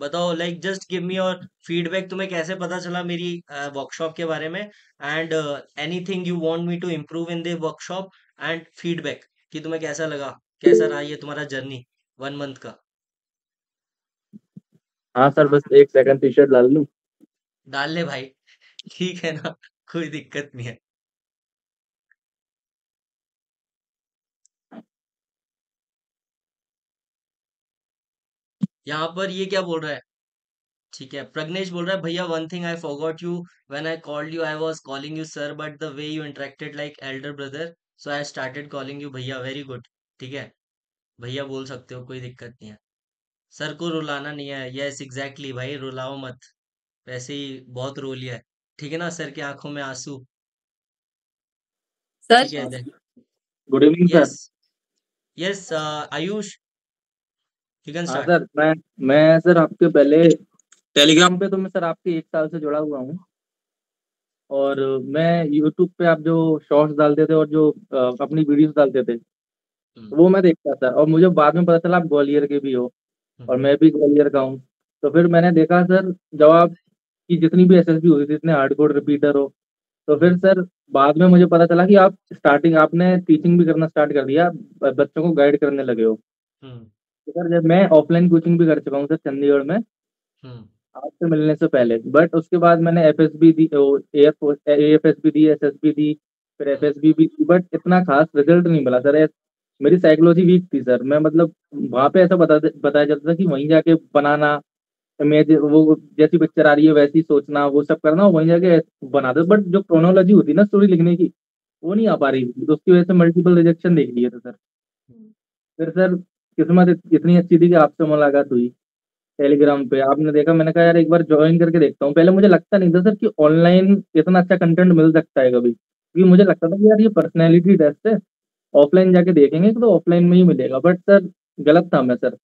बताओ like just give me your feedback. तुम्हें कैसे पता चला मेरी वर्कशॉप के बारे में and anything you want me to improve in the workshop and feedback कि तुम्हें कैसा लगा, कैसा रहा ये तुम्हारा जर्नी 1 मंथ का। हाँ सर, बस एक सेकंड टी शर्ट डाल लूँ। डाल ले भाई। ठीक है ना? कोई दिक्कत नहीं है। यहाँ पर ये क्या बोल रहा है? ठीक है, प्रग्नेश बोल रहा है भैया one thing I forgot you when I called you I was calling you sir but the way you interacted like elder brother so I started calling you भैया। Very good. ठीक है, भैया बोल सकते हो, कोई दिक्कत नहीं है। सर को रुलाना नहीं है। यस एग्जैक्टली भाई, रुलाओ मत। वैसे ही बहुत रो लिया है। ठीक है ना? सर की आंखों में आंसू। सर ठीक है। Good evening sir. Yes yes Ayush you can हाँ स्टार्ट। सर, मैं सर आपके पहले टेलीग्राम पे तो मैं सर आपके 1 साल से जुड़ा हुआ हूँ। और मैं यूट्यूब पे आप जो शॉर्ट्स डालते थे और जो अपनी वीडियोस डालते थे वो मैं देखता था, और मुझे बाद में पता चला आप ग्वालियर के भी हो और मैं भी ग्वालियर का हूँ। तो फिर मैंने देखा सर, जब आपकी जितनी भी एसएसबी होती थी इतने हार्डकोर रिपीटर हो, तो फिर सर बाद में मुझे पता चला कि आपने टीचिंग भी करना स्टार्ट कर दिया, बच्चों को गाइड करने लगे हो। तो सर जब मैं ऑफलाइन कोचिंग भी कर चुका हूँ सर चंडीगढ़ में आपसे मिलने से पहले, बट उसके बाद मैंने एफएसबी दी, एएफएसबी दी, एसएसबी दी, फिर एफएसबी भी दी, बट इतना खास रिजल्ट नहीं मिला सर। मेरी साइकोलॉजी वीक थी सर। मैं मतलब वहाँ पे ऐसा बताया जाता था कि वहीं जाके बनाना, इमेज वो जैसी पिक्चर आ रही है वैसी सोचना, वो सब करना, वहीं जाके बना दो। बट जो क्रोनोलॉजी होती है ना स्टोरी लिखने की, वो नहीं आ पा रही थी, तो उसकी वजह से मल्टीपल रिजेक्शन देख लिए थे सर। फिर सर किस्मत इतनी अच्छी थी कि आपसे मुलाकात हुई, टेलीग्राम पे आपने देखा, मैंने कहा यार एक बार ज्वाइन करके देखता हूँ। पहले मुझे लगता नहीं था सर कि ऑनलाइन इतना अच्छा कंटेंट मिल सकता है कभी, क्योंकि मुझे लगता था कि यार ये पर्सनैलिटी टेस्ट है, ऑफलाइन जाके देखेंगे तो ऑफलाइन में ही मिलेगा। बट सर गलत था मैं सर।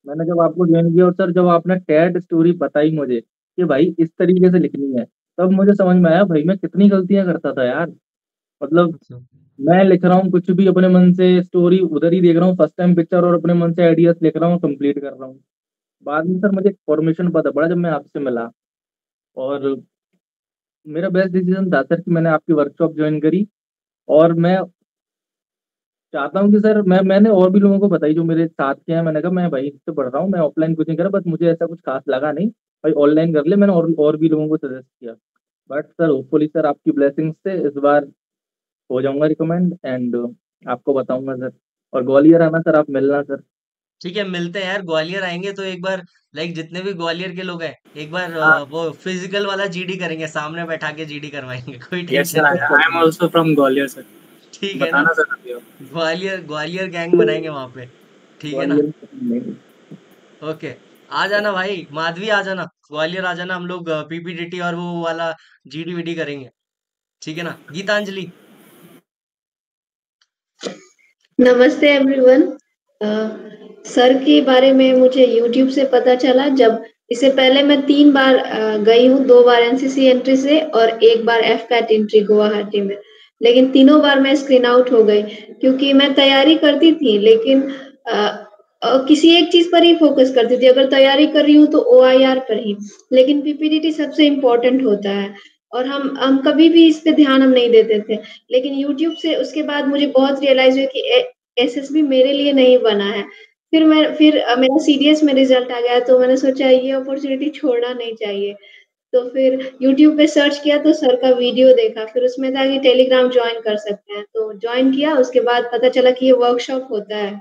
मैंने जब आपको ज्वाइन किया और सर जब आपने टैड स्टोरी बताई मुझे कि भाई इस तरीके से लिखनी है, तब मुझे समझ में आया भाई मैं कितनी गलतियां करता था यार। मतलब अच्छा। मैं लिख रहा हूँ कुछ भी अपने मन से, स्टोरी उधर ही देख रहा हूँ फर्स्ट टाइम पिक्चर और अपने मन से आइडियाज लिख रहा हूँ, कंप्लीट कर रहा हूँ। बाद में सर मुझे फॉर्मेशन पता पड़ा जब मैं आपसे मिला, और मेरा बेस्ट डिसीजन था सर कि मैंने आपकी वर्कशॉप ज्वाइन करी। और मैं चाहता हूँ कि सर मैंने और भी लोगों को बताई जो मेरे साथ के हैं। मैंने कहा मैं भाई इससे पढ़ रहा हूँ, मैं ऑफलाइन कुछ नहीं करा, बस मुझे ऐसा कुछ खास लगा नहीं, भाई ऑनलाइन कर ले। मैंने और भी लोगों को सजेस्ट किया। बट सर होपफुली सर आपकी ब्लेसिंग से इस बार हो जाऊंगा रिकमेंड, एंड आपको बताऊंगा सर। और ग्वालियर आना सर, आप मिलना सर। ठीक है, मिलते हैं यार। ग्वालियर आएंगे तो एक बार, लाइक जितने भी ग्वालियर के लोग हैं, एक बार हाँ वो फिजिकल वाला जीडी करेंगे, सामने बैठा के जीडी करवाएंगे। कोई Yes, टेंशन sir. नहीं। डिस्कस कर I am लेंगे। also from Gwalior, sir. ठीक है ना। बताना सर अभी आप। ग्वालियर ग्वालियर गैंग बनाएंगे वहां पे। ठीक है ना। ग्वालियर में ओके। आ जाना भाई, माधवी आ जाना, ग्वालियर आ जाना। हम लोग पीपीडीटी और वो वाला जीडी वीडी करेंगे। ठीक है ना। गीतांजलि। नमस्ते एवरीवन। सर के बारे में मुझे यूट्यूब से पता चला। जब इससे पहले मैं 3 बार गई हूँ, 2 बार एनसीसी एंट्री से और 1 बार एफकैट एंट्री गुवाहाटी में। लेकिन तीनों बार मैं स्क्रीन आउट हो गई, क्योंकि मैं तैयारी करती थी लेकिन किसी एक चीज पर ही फोकस करती थी। अगर तैयारी कर रही हूँ तो ओआईआर पर ही, लेकिन पीपीडीटी सबसे इम्पोर्टेंट होता है और हम कभी भी इस पे ध्यान हम नहीं देते थे। लेकिन यूट्यूब से उसके बाद मुझे बहुत रियलाइज हुआ कि एसएसबी मेरे लिए नहीं बना है। फिर मेरा सीडीएस में रिजल्ट आ गया, तो मैंने सोचा ये अपॉर्चुनिटी छोड़ना नहीं चाहिए। तो फिर यूट्यूब पे सर्च किया तो सर का वीडियो देखा, फिर उसमें था कि टेलीग्राम ज्वाइन कर सकते हैं, तो ज्वाइन किया। उसके बाद पता चला कि ये वर्कशॉप होता है,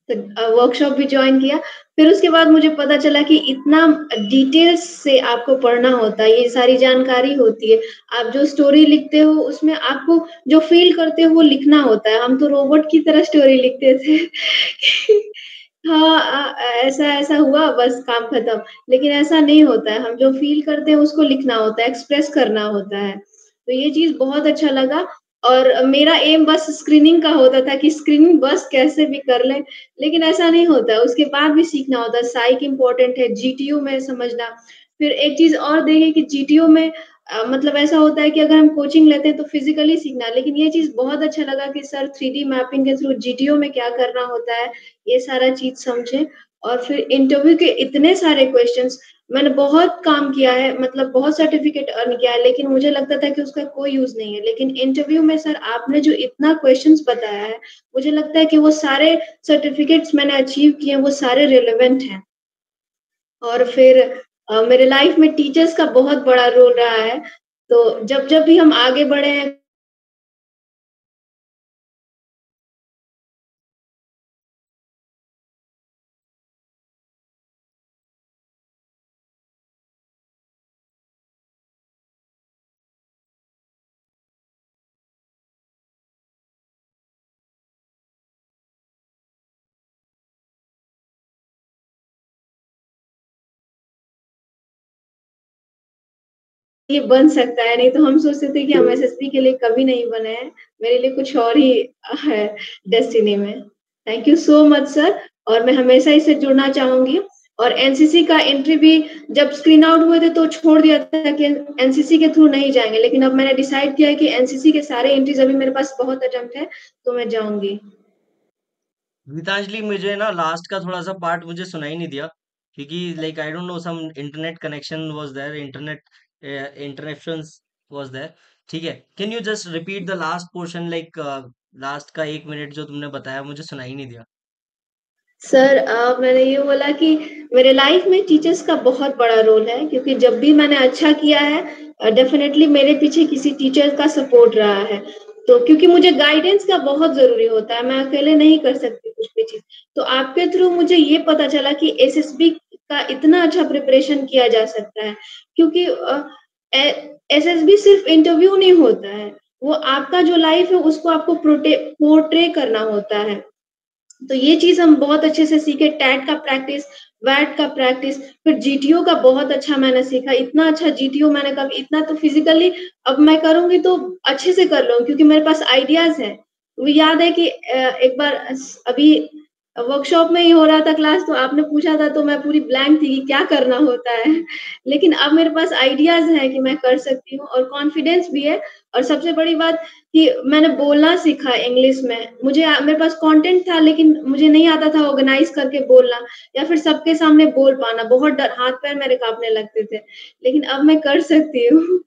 तो वर्कशॉप भी ज्वाइन किया। फिर उसके बाद मुझे पता चला कि इतना डिटेल्स से आपको पढ़ना होता है, ये सारी जानकारी होती है। आप जो स्टोरी लिखते हो उसमें आपको जो फ़ील करते हो वो लिखना होता है। हम तो रोबोट की तरह स्टोरी लिखते थे। हाँ, ऐसा हुआ बस काम खत्म। लेकिन ऐसा नहीं होता है, हम जो फ़ील करते हैं उसको लिखना होता है, एक्सप्रेस करना होता है। तो ये चीज़ बहुत अच्छा लगा। और मेरा एम बस स्क्रीनिंग का होता था कि स्क्रीनिंग बस कैसे भी कर लें, लेकिन ऐसा नहीं होता है, उसके बाद भी सीखना होता है। साइक इम्पोर्टेंट है, जीटीयू में समझना। फिर एक चीज़ और देखें कि जीटीयू में मतलब ऐसा होता है कि अगर हम कोचिंग लेते हैं तो फिज़िकली सीखना है, लेकिन ये चीज़ बहुत अच्छा लगा कि सर 3D मैपिंग के थ्रू जीटीयू में क्या करना होता है, ये सारा चीज़ समझे। और फिर इंटरव्यू के इतने सारे क्वेश्चंस, मैंने बहुत काम किया है, मतलब बहुत सर्टिफ़िकेट अर्न किया है, लेकिन मुझे लगता था कि उसका कोई यूज़ नहीं है। लेकिन इंटरव्यू में सर आपने जो इतना क्वेश्चंस बताया है, मुझे लगता है कि वो सारे सर्टिफ़िकेट्स मैंने अचीव किए हैं, वो सारे रिलेवेंट हैं। और फिर मेरे लाइफ में टीचर्स का बहुत बड़ा रोल रहा है। तो जब भी हम आगे बढ़े हैं, ये बन सकता है, नहीं तो हम सोचते थे कि हम एसएसबी के लिए कभी नहीं बने हैं। मेरे लिए कुछ और ही है डेस्टिनी में। Thank you so much sir, और मैं हमेशा इससे जुड़ना चाहूँगी। और एनसीसी का एंट्री भी जब स्क्रीन आउट हुए थे तो छोड़ दिया था कि एनसीसी के थ्रू नहीं जाएँगे, लेकिन अब मैंने डिसाइड किया है कि एनसीसी के सारे एंट्रीज़ अभी मेरे पास बहुत अटेम्प्ट है, तो मैं जाऊँगी। गीतांजलि, मुझे ना लास्ट का थोड़ा सा पार्ट मुझे सुनाई नहीं दिया, क्योंकि like I don't know, some internet connection was there, interconnections was there. ठीक है, can you just repeat the last portion, like last का 1 मिनट जो तुमने बताया, मुझे सुनाई नहीं दिया। सर मैंने ये बोला कि मेरे लाइफ में टीचर्स का बहुत बड़ा रोल है, क्योंकि जब भी मैंने अच्छा किया है डेफिनेटली मेरे पीछे किसी टीचर का सपोर्ट रहा है। तो क्योंकि मुझे गाइडेंस का बहुत ज़रूरी होता है, मैं अकेले नहीं कर सकती कुछ भी चीज़। तो आपके थ्रू मुझे ये पता चला कि एसएसबी का इतना अच्छा प्रिपरेशन किया जा सकता है, क्योंकि एसएसबी सिर्फ इंटरव्यू नहीं होता है, वो आपका जो लाइफ है उसको आपको पोर्ट्रे करना होता है। तो ये चीज़ हम बहुत अच्छे से सीखे। टैट का प्रैक्टिस, वैट का प्रैक्टिस, फिर जीटीओ का बहुत अच्छा मैंने सीखा। इतना अच्छा जीटीओ मैंने कभी, इतना तो फिजिकली अब मैं करूंगी तो अच्छे से कर लूंगी क्योंकि मेरे पास आइडियाज है। वो याद है कि एक बार अभी वर्कशॉप में ही हो रहा था क्लास, तो आपने पूछा था तो मैं पूरी ब्लैंक थी कि क्या करना होता है। लेकिन अब मेरे पास आइडियाज है कि मैं कर सकती हूँ और कॉन्फिडेंस भी है। और सबसे बड़ी बात कि मैंने बोलना सीखा इंग्लिश में। मेरे पास कंटेंट था लेकिन मुझे नहीं आता था ऑर्गेनाइज करके बोलना या फिर सबके सामने बोल पाना। बहुत डर, हाथ पैर मेरे कांपने लगते थे, लेकिन अब मैं कर सकती हूँ।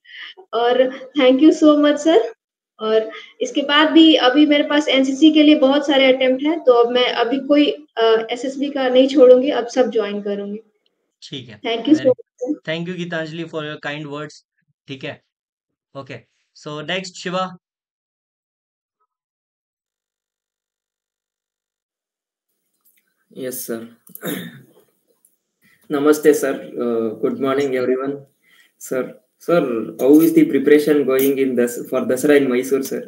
और thank you so much sir. और इसके बाद भी अभी मेरे पास एनसीसी के लिए बहुत सारे अटेम्प्ट हैं, तो अब मैं अभी कोई एसएसबी का नहीं छोड़ूंगी, अब सब ज्वाइन करूंगी। ठीक है, thank you so very much. Thank you Geetanjali for your kind words. ठीक है, okay, so next Shiva. Yes, sir. Namaste, sir. Good morning, नमस्ते। everyone. Sir, sir, how is the preparation going in this for Dasara in Mysore, sir?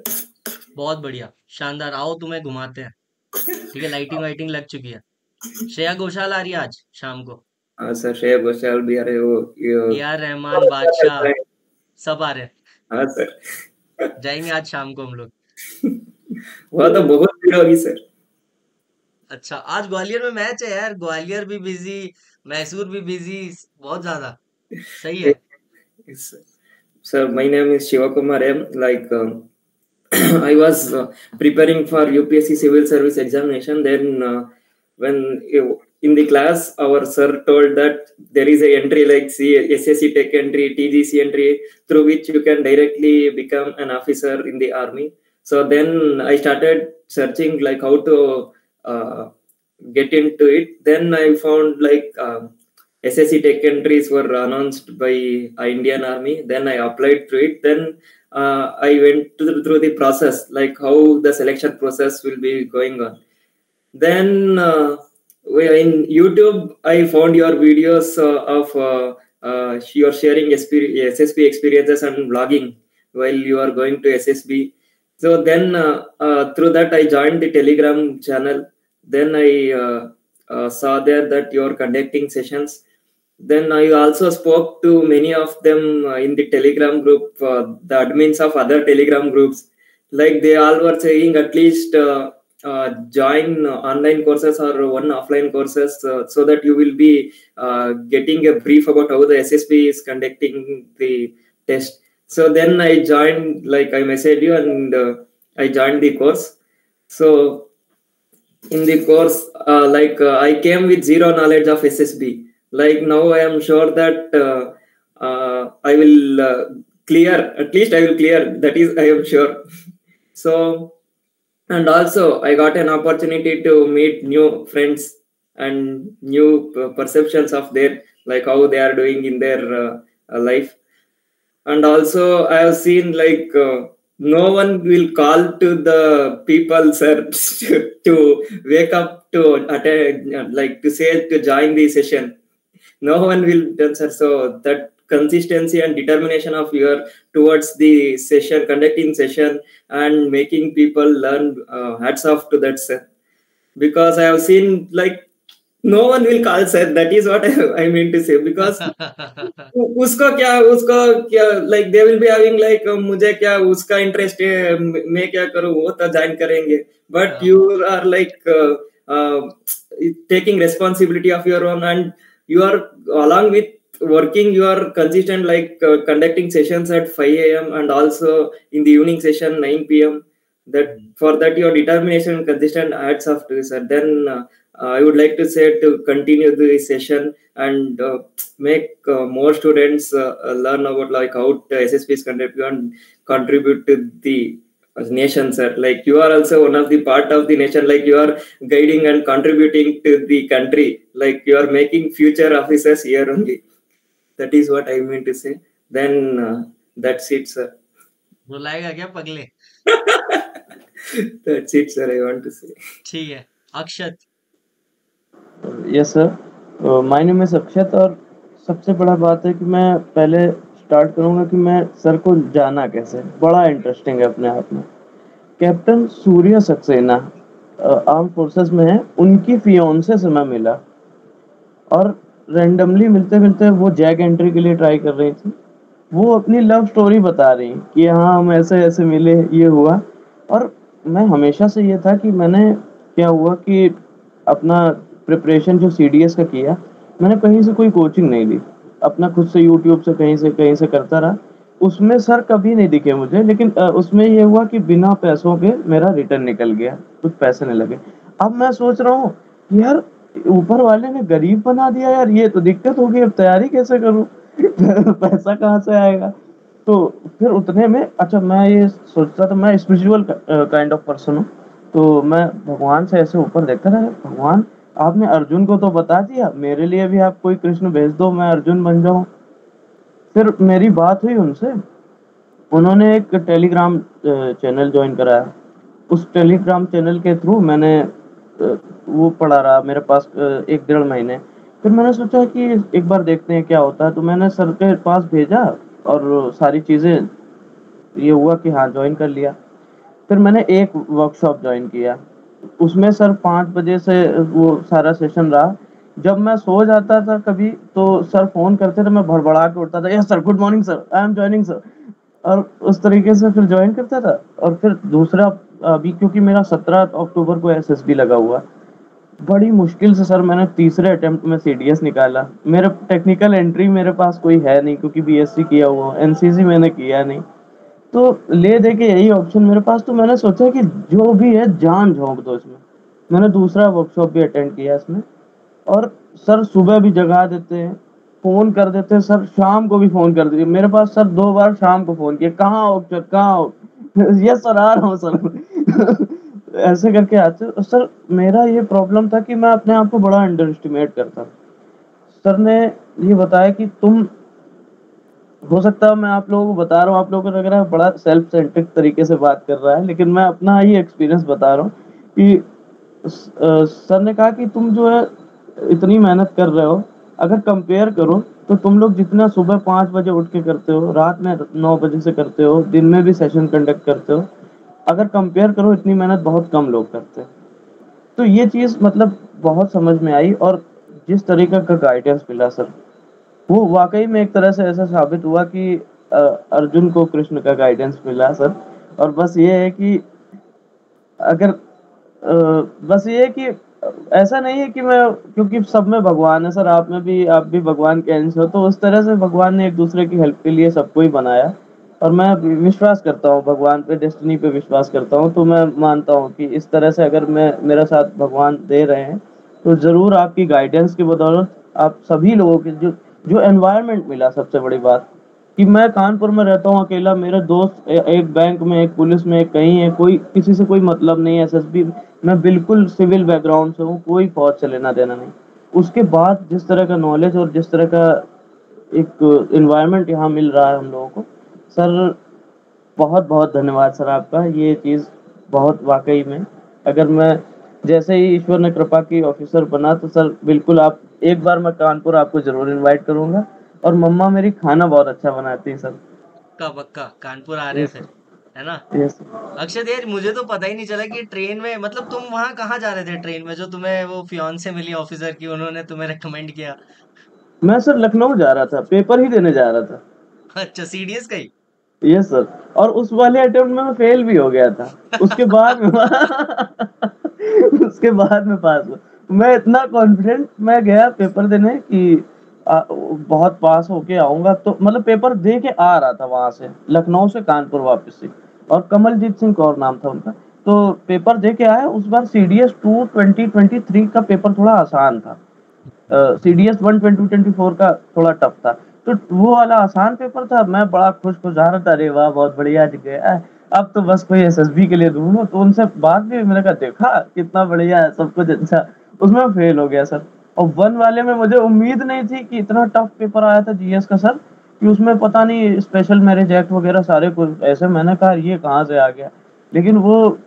बहुत बढ़िया, शानदार। आओ तुम्हें घुमाते हैं। ठीक है, लाइटिंग वाइटिंग लग चुकी है। श्रेया घोषाल आ रही है आज शाम को। Sir, Shreya Ghoshal भी आ रहे हो, ए आर रहमान, बादशाह, सब आ रहे हैं। हाँ सर। जाएंगे आज शाम को हम लोग। वहाँ तो बहुत भीड़ होगी सर। अच्छा, आज ग्वालियर में मैच है यार। ग्वालियर भी बिजी, मैसूर भी बिजी, बहुत ज्यादा। सही है। Yes, sir. Sir, my name is Shiva Kumar M. Like I was preparing for UPSC civil service examination. Then when in the class, our sir told that there is a entry like SSC Tech entry, TGC entry, through which you can directly become an officer in the army. So then I started searching like how to get into it. Then I found like SSC Tech entries were announced by Indian Army. Then I applied to it. Then I went through the process, like how the selection process will be going on. Then in YouTube, I found your videos of your sharing SSB experiences and vlogging while you are going to SSB. So then through that, I joined the Telegram channel. Then I saw there that you are conducting sessions. Then I also spoke to many of them in the Telegram group, the admins of other Telegram groups. Like they all were saying at least join online courses or one offline courses so that you will be getting a brief about how the SSB is conducting the test. So then I joined, like I messaged you and I joined the course. So in the course, I came with zero knowledge of SSB. Like now I am sure that I will clear, at least I will clear, that is I am sure. So, and also I got an opportunity to meet new friends and new perceptions of their, like how they are doing in their life. And also I have seen like no one will call to the people, sir, to wake up to attend, like to say to join the session. No one will do, sir. So that consistency and determination of your towards the session, conducting session and making people learn, hats off to that, sir. Because I have seen like no one will call, sir. That is what I mean to say. Because उसको क्या like they will be having like मुझे क्या उसका interest है, मैं क्या करूँ, वो तो join करेंगे. But you are like taking responsibility of your own, and you are along with working, you are consistent, like conducting sessions at 5 a.m. and also in the evening session 9 p.m. That for that your determination and consistent adds up to, sir. Then I would like to say to continue the session and make more students learn about like how SSPs contribute to the nation, sir. Like you are also one of the part of the nation, like you are guiding and contributing to the country, like you are making future officers here only. That is what I mean to say. Then that's it, sir. रुलाएगा क्या पगले? That's it, sir. I want to say. ठीक है, Akshat. Yes sir, my name is Akshat. और सबसे बड़ा बात है कि मैं पहले स्टार्ट करूंगा कि मैं सर को जाना कैसे, बड़ा इंटरेस्टिंग है अपने आप में। कैप्टन सूर्य सक्सेना आर्म फोर्सेस में है, उनकी फियोंसे से मैं मिला और रैंडमली मिलते-मिलते वो जैक एंट्री के लिए ट्राई कर रही थी। वो अपनी लव स्टोरी बता रही कि हाँ, हम ऐसे-ऐसे मिले, ये हुआ। और मैं हमेशा से ये था कि मैंने क्या हुआ कि अपना प्रिपरेशन जो सीडीएस का किया, मैंने कहीं से कोई कोचिंग नहीं ली। अपना खुद से यूट्यूब से कहीं से करता रहा। उसमें सर कभी नहीं दिखे मुझे, लेकिन उसमें ये हुआ कि बिना पैसों के मेरा रिटर्न निकल गया, कुछ पैसे नहीं लगे। अब मैं सोच रहा हूँ, यार ऊपर वाले ने गरीब बना दिया यार, ये तो दिक्कत होगी, अब तैयारी कैसे करूँ? पैसा कहाँ से आएगा? तो फिर उतने में अच्छा मैं ये सोचता था, मैं स्पिरिचुअल काइंड ऑफ पर्सन हूँ। तो मैं भगवान से ऐसे ऊपर देखता था, भगवान आपने अर्जुन को तो बता दिया, मेरे लिए भी आप कोई कृष्ण भेज दो, मैं अर्जुन बन जाऊँ। फिर मेरी बात हुई उनसे, उन्होंने एक टेलीग्राम चैनल जॉइन कराया। उस टेलीग्राम चैनल के थ्रू मैंने वो पड़ा रहा मेरे पास 1 डेढ़ महीने। फिर मैंने सोचा कि एक बार देखते हैं क्या होता है, तो मैंने सर के पास भेजा और सारी चीज़ें ये हुआ कि हाँ, जॉइन कर लिया। फिर मैंने एक वर्कशॉप जॉइन किया। उसमें सर 5 बजे से वो सारा सेशन रहा। जब मैं सो जाता था कभी, तो सर फ़ोन करते थे, मैं भड़बड़ा के उठता था, yes sir, good morning sir, I am joining sir. और उस तरीके से फिर जॉइन करता था। और फिर दूसरा अभी क्योंकि मेरा 17 अक्टूबर को एसएसबी लगा हुआ, बड़ी मुश्किल से सर मैंने तीसरे अटेम्प्ट में सीडीएस निकाला। मेरा टेक्निकल एंट्री मेरे पास कोई है नहीं क्योंकि बीएससी किया हुआ हूँ, एनसीसी मैंने किया नहीं। तो ले दे के यही ऑप्शन मेरे पास, तो मैंने सोचा कि जो भी है जान झोंक दो इसमें। मैंने दूसरा वर्कशॉप भी अटेंड किया इसमें। और सर सुबह भी जगा देते हैं, फ़ोन कर देते हैं सर, शाम को भी फ़ोन कर दिए। मेरे पास सर 2 बार शाम को फ़ोन किया, कहाँ हो सर, कहाँ हो? यस सर, आ रहा हूँ सर। ऐसे करके आते और सर मेरा ये प्रॉब्लम था कि मैं अपने आप को बड़ा अंडर एस्टिमेट करता। सर ने ये बताया कि तुम, हो सकता है मैं आप लोगों को बता रहा हूँ, आप लोगों को लग रहा है बड़ा सेल्फ सेंट्रिक तरीके से बात कर रहा है, लेकिन मैं अपना ही एक्सपीरियंस बता रहा हूँ कि सर ने कहा कि तुम जो है इतनी मेहनत कर रहे हो, अगर कंपेयर करो तो तुम लोग जितना सुबह 5 बजे उठ के करते हो, रात में 9 बजे से करते हो, दिन में भी सेशन कंडक्ट करते हो, अगर कंपेयर करो इतनी मेहनत बहुत कम लोग करते हैं। तो ये चीज़ मतलब बहुत समझ में आई। और जिस तरीके का गाइडेंस मिला सर, वो वाक़ई में एक तरह से ऐसा साबित हुआ कि अ, अर्जुन को कृष्ण का गाइडेंस मिला सर। और बस ये है कि अगर बस ये है कि ऐसा नहीं है कि मैं, क्योंकि सब में भगवान है सर, आप भी भगवान के अंश हो, तो उस तरह से भगवान ने एक दूसरे की हेल्प के लिए सबको ही बनाया। और मैं विश्वास करता हूँ भगवान पे, डेस्टिनी पे विश्वास करता हूँ। तो मैं मानता हूँ कि इस तरह से अगर मैं मेरा साथ भगवान दे रहे हैं, तो ज़रूर आपकी गाइडेंस की बदौलत आप सभी लोगों के जो जो एनवायरनमेंट मिला, सबसे बड़ी बात कि मैं कानपुर में रहता हूँ अकेला, मेरे दोस्त एक बैंक में, एक पुलिस में, एक कहीं है, कोई किसी से कोई मतलब नहीं है, एसएसबी, मैं बिल्कुल सिविल बैकग्राउंड से हूँ, कोई फौज से लेना देना नहीं। उसके बाद जिस तरह का नॉलेज और जिस तरह का एक एनवायरनमेंट यहाँ मिल रहा है हम लोगों को, सर बहुत बहुत धन्यवाद सर आपका। ये चीज़ बहुत वाकई में, अगर मैं जैसे ही ईश्वर ने कृपा की ऑफिसर बना, तो सर बिल्कुल आप एक बार मैं कानपुर आपको ज़रूर इनवाइट करूँगा। और मम्मा मेरी खाना बहुत अच्छा बनाती है सर। पक्का पक्का कानपुर आ रहे हैं यस फिर, सर। है ना? यस अक्षत यार, मुझे तो पता ही नहीं चला कि ट्रेन में, मतलब तुम वहां कहाँ जा रहे थे ट्रेन में, जो तुम्हें वो फियांसे मिली ऑफिसर की, उन्होंने तुम्हें रेकमेंड किया? मैं सर लखनऊ जा रहा था, पेपर ही देने जा रहा था। अच्छा, सीडीएस का ही? Yes sir. और उस वाले अटेम्प्ट में मैं फेल भी हो गया था। उसके बाद में उसके बाद में पास हुआ। मैं इतना कॉन्फिडेंट मैं गया पेपर देने कि बहुत पास होके आऊँगा, तो मतलब पेपर दे के आ रहा था वहाँ से, लखनऊ से कानपुर वापस से। और कमलजीत सिंह कौर नाम था उनका। तो पेपर दे के आया, उस बार सीडीएस 2 2023 का पेपर थोड़ा आसान था। सीडीएस 1 2024 का थोड़ा टफ था। तो वो वाला आसान पेपर था, मैं बड़ा खुशखुशार था, अरे वाह बहुत बढ़िया आज गया है, अब तो बस कोई एसएसबी के लिए ढूंढो। तो उनसे बात भी मैंने कहा, देखा कितना बढ़िया है सब कुछ अच्छा। उसमें फेल हो गया सर। और 1 वाले में मुझे उम्मीद नहीं थी कि इतना टफ पेपर आया था जीएस का सर, कि उसमें पता नहीं स्पेशल मैरिज एक्ट वगैरह सारे कुछ ऐसे, मैंने कहा ये कहाँ से आ गया। लेकिन वो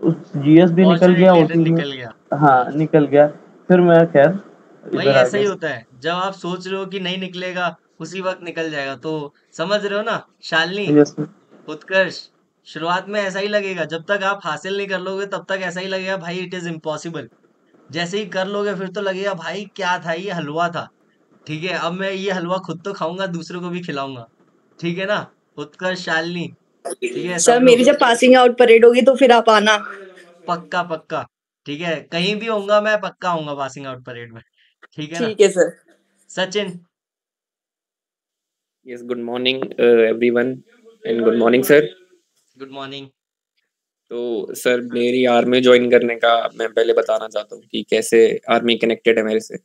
जीएस भी निकल गया फॉर्चुनेटली उसी में। निकल गया। हाँ निकल गया। फिर मैं खैर भाई इधर आ ऐसा गया। ही होता है, जब आप सोच रहे हो कि नहीं निकलेगा, उसी वक्त निकल जाएगा। तो समझ रहे हो ना शालिनी, यस सर। उत्कर्ष, शुरुआत में ऐसा ही लगेगा, जब तक आप हासिल नहीं कर लोगे तब तक ऐसा ही लगेगा भाई, इट इज इम्पॉसिबल। जैसे ही कर लोगे फिर तो लगेगा भाई क्या था, ये हलवा था। ठीक है, अब मैं ये हलवा खुद तो खाऊंगा, दूसरों को भी खिलाऊंगा। ठीक है ना? उत्कर्ष, शालिनी, ठीक है, सर सब मेरी लोग। जब पासिंग आउट परेड होगी तो फिर आप आना। पक्का पक्का। ठीक है, कहीं भी होऊंगा मैं, पक्का आऊंगा पासिंग आउट परेड में। ठीक है ना? ठीक है sir. Sachin. Yes, good morning, everyone, and good morning, sir. Good morning. तो सर मेरी आर्मी ज्वाइन करने का मैं पहले बताना चाहता हूँ कि कैसे आर्मी कनेक्टेड है मेरे से।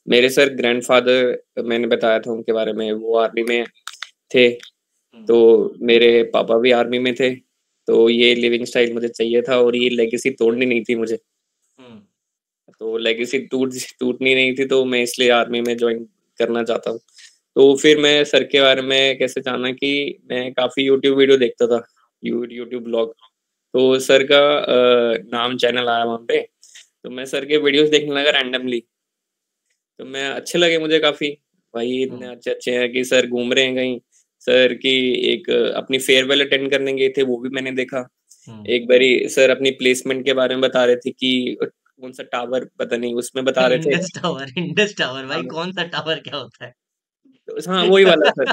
मेरे सर ग्रैंडफादर, मैंने बताया था उनके बारे में, वो आर्मी में थे। तो मेरे पापा भी आर्मी में थे। तो ये लिविंग स्टाइल मुझे चाहिए था और ये लेगेसी तोड़नी नहीं थी मुझे। तो लेगेसी टूटनी नहीं थी, तो मैं इसलिए आर्मी में ज्वाइन करना चाहता हूँ। तो फिर मैं सर के बारे में कैसे जाना कि मैं काफी यूट्यूब वीडियो देखता था, यूट्यूब ब्लॉग। तो सर का नाम चैनल आया वहाँ पे, तो मैं सर के वीडियोस देखने लगा रैंडमली। तो मैं अच्छे लगे मुझे काफी, भाई इतने अच्छे अच्छे हैं कि सर घूम रहे हैं कहीं। सर की एक अपनी फेयरवेल अटेंड करने गए थे, वो भी मैंने देखा। एक बारी सर अपनी प्लेसमेंट के बारे में बता रहे थे कि कौन सा टावर पता नहीं उसमें बता रहे थे। इंडस टावर, इंडस टावर भाई, हाँ, कौन सा टावर क्या होता है? हाँ वही वाला सर।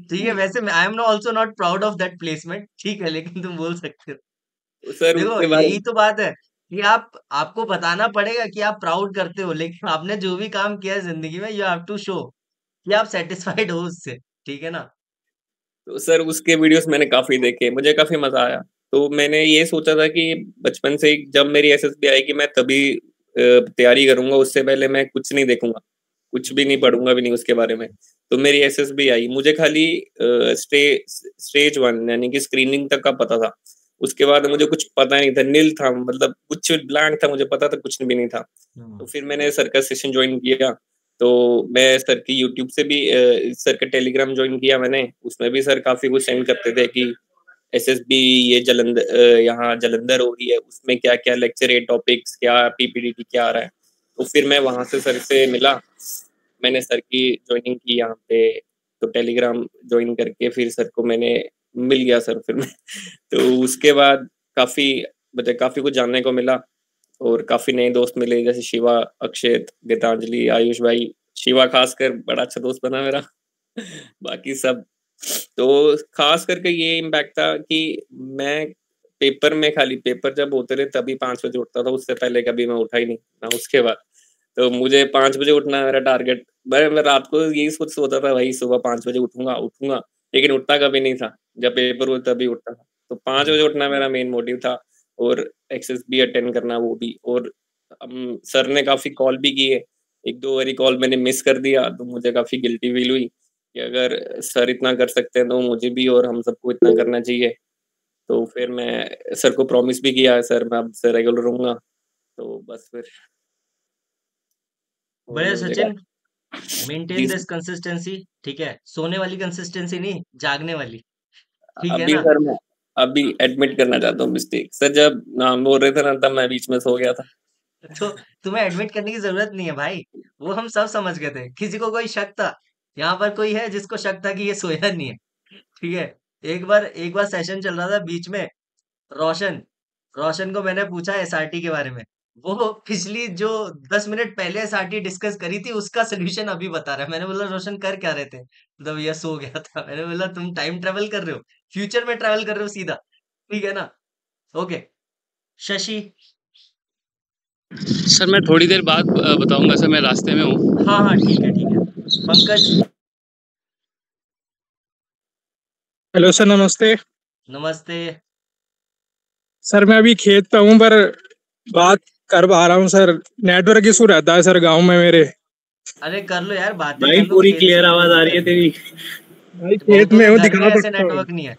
ठीक है, वैसे I am also not proud of that placement, ठीक है, लेकिन तुम बोल सकते हो। सर देखो उसके बाद यही तो बात है कि आपको बताना पड़ेगा कि आप प्राउड करते हो, लेकिन आपने जो भी काम किया है जिंदगी में, यू हैव टू शो कि आप सेटिस्फाइड हो उससे। ठीक है ना? तो सर उसके वीडियोस मैंने काफी देखे, मुझे काफी मजा आया। तो मैंने ये सोचा था कि बचपन से ही जब मेरी एसएसबी आएगी मैं तभी तैयारी करूंगा, उससे पहले मैं कुछ नहीं देखूंगा, कुछ भी नहीं पढ़ूंगा भी नहीं उसके बारे में। तो मेरी एसएसबी आई, मुझे खाली स्टेज 1 यानी कि स्क्रीनिंग तक का पता था। उसके बाद मुझे कुछ पता नहीं था, नील था, मतलब कुछ ब्लैंक था, मुझे पता था कुछ भी नहीं था। तो फिर मैंने सर का सेशन ज्वाइन किया। तो मैं सर की यूट्यूब से भी सर का टेलीग्राम ज्वाइन किया मैंने, उसमें भी सर काफी कुछ सेंड करते थे कि एसएसबी ये जलंधर, यहाँ जलंधर हो रही है, उसमें क्या क्या लेक्चर है, टॉपिक्स क्या, पीपीडीटी क्या आ रहा है। तो फिर मैं वहां से सर से मिला, मैंने सर की ज्वाइनिंग की यहाँ पे। तो टेलीग्राम ज्वाइन करके फिर सर को मैंने मिल गया सर फिर मैं। तो उसके बाद काफी मुझे काफी कुछ जानने को मिला और काफी नए दोस्त मिले, जैसे शिवा, अक्षित, गीतांजलि, आयुष भाई। शिवा खासकर बड़ा अच्छा दोस्त बना मेरा। बाकी सब तो खास करके ये इम्पैक्ट था कि मैं पेपर में, खाली पेपर जब होते रहे तभी 5 बजे उठता था, उससे पहले कभी मैं उठा ही नहीं ना उसके बाद। तो मुझे 5 बजे उठना है मेरा टारगेट। मैं रात को यही सोचता था भाई सुबह 5 बजे उठूंगा उठूंगा, लेकिन उठता कभी नहीं था, जब पेपर हुआ तभी उठता था। तो 5 बजे उठना मेरा मेन मोटिव था, और एक्सेस भी अटेंड करना वो भी। और सर ने काफी कॉल भी किए, 1-2 बारी कॉल मैंने मिस कर दिया, तो मुझे काफी गिल्टी फील हुई कि अगर सर इतना कर सकते हैं तो मुझे भी और हम सबको इतना करना चाहिए। तो फिर मैं सर को प्रॉमिस भी किया है सर मैं अब से रेगुलर रहूंगा। तो बस फिर बढ़िया मुझे सचिन, मेंटेन जी दिस कंसिस्टेंसी। ठीक है, सोने वाली कंसिस्टेंसी नहीं, जागने वाली। ठीक है अभी ना? सर मैं अभी एडमिट करना चाहता हूँ मिस्टेक, सर जब नाम बोल रहे थे ना तब मैं बीच में सो गया था। तो तुम्हें एडमिट करने की जरूरत नहीं है भाई, वो हम सब समझ गए थे। किसी को कोई शक था? यहाँ पर कोई है जिसको शक था कि ये सोया नहीं है? ठीक है, एक बार सेशन चल रहा था बीच में, रोशन रोशन को मैंने पूछा एसआरटी के बारे में। वो पिछली जो 10 मिनट पहले एसआरटी डिस्कस करी थी उसका सोल्यूशन अभी बता रहा है। मैंने बोला रोशन कर क्या रहे थे? मतलब ये सो गया था। मैंने बोला तुम टाइम ट्रेवल कर रहे हो, फ्यूचर में ट्रेवल कर रहे हो सीधा। ठीक है ना? ओके। शशि। सर मैं थोड़ी देर बाद बताऊंगा सर, मैं रास्ते में हूँ। हाँ हाँ, ठीक है ठीक है। पंकज। हेलो सर, नमस्ते। नमस्ते। सर मैं अभी खेत पे हूँ, पर बात कर पा रहा हूँ सर, नेटवर्क इशू रहता है सर गांव में मेरे। अरे कर लो यार, बातें भाई कर लो, पूरी खेत से क्लियर क्या आवाज आ दिक्कत रही है? है तेरी। भाई खेत बहुतों में के हूँ, घर में दिखा ऐसे सकता हूँ। नेटवर्क नहीं है।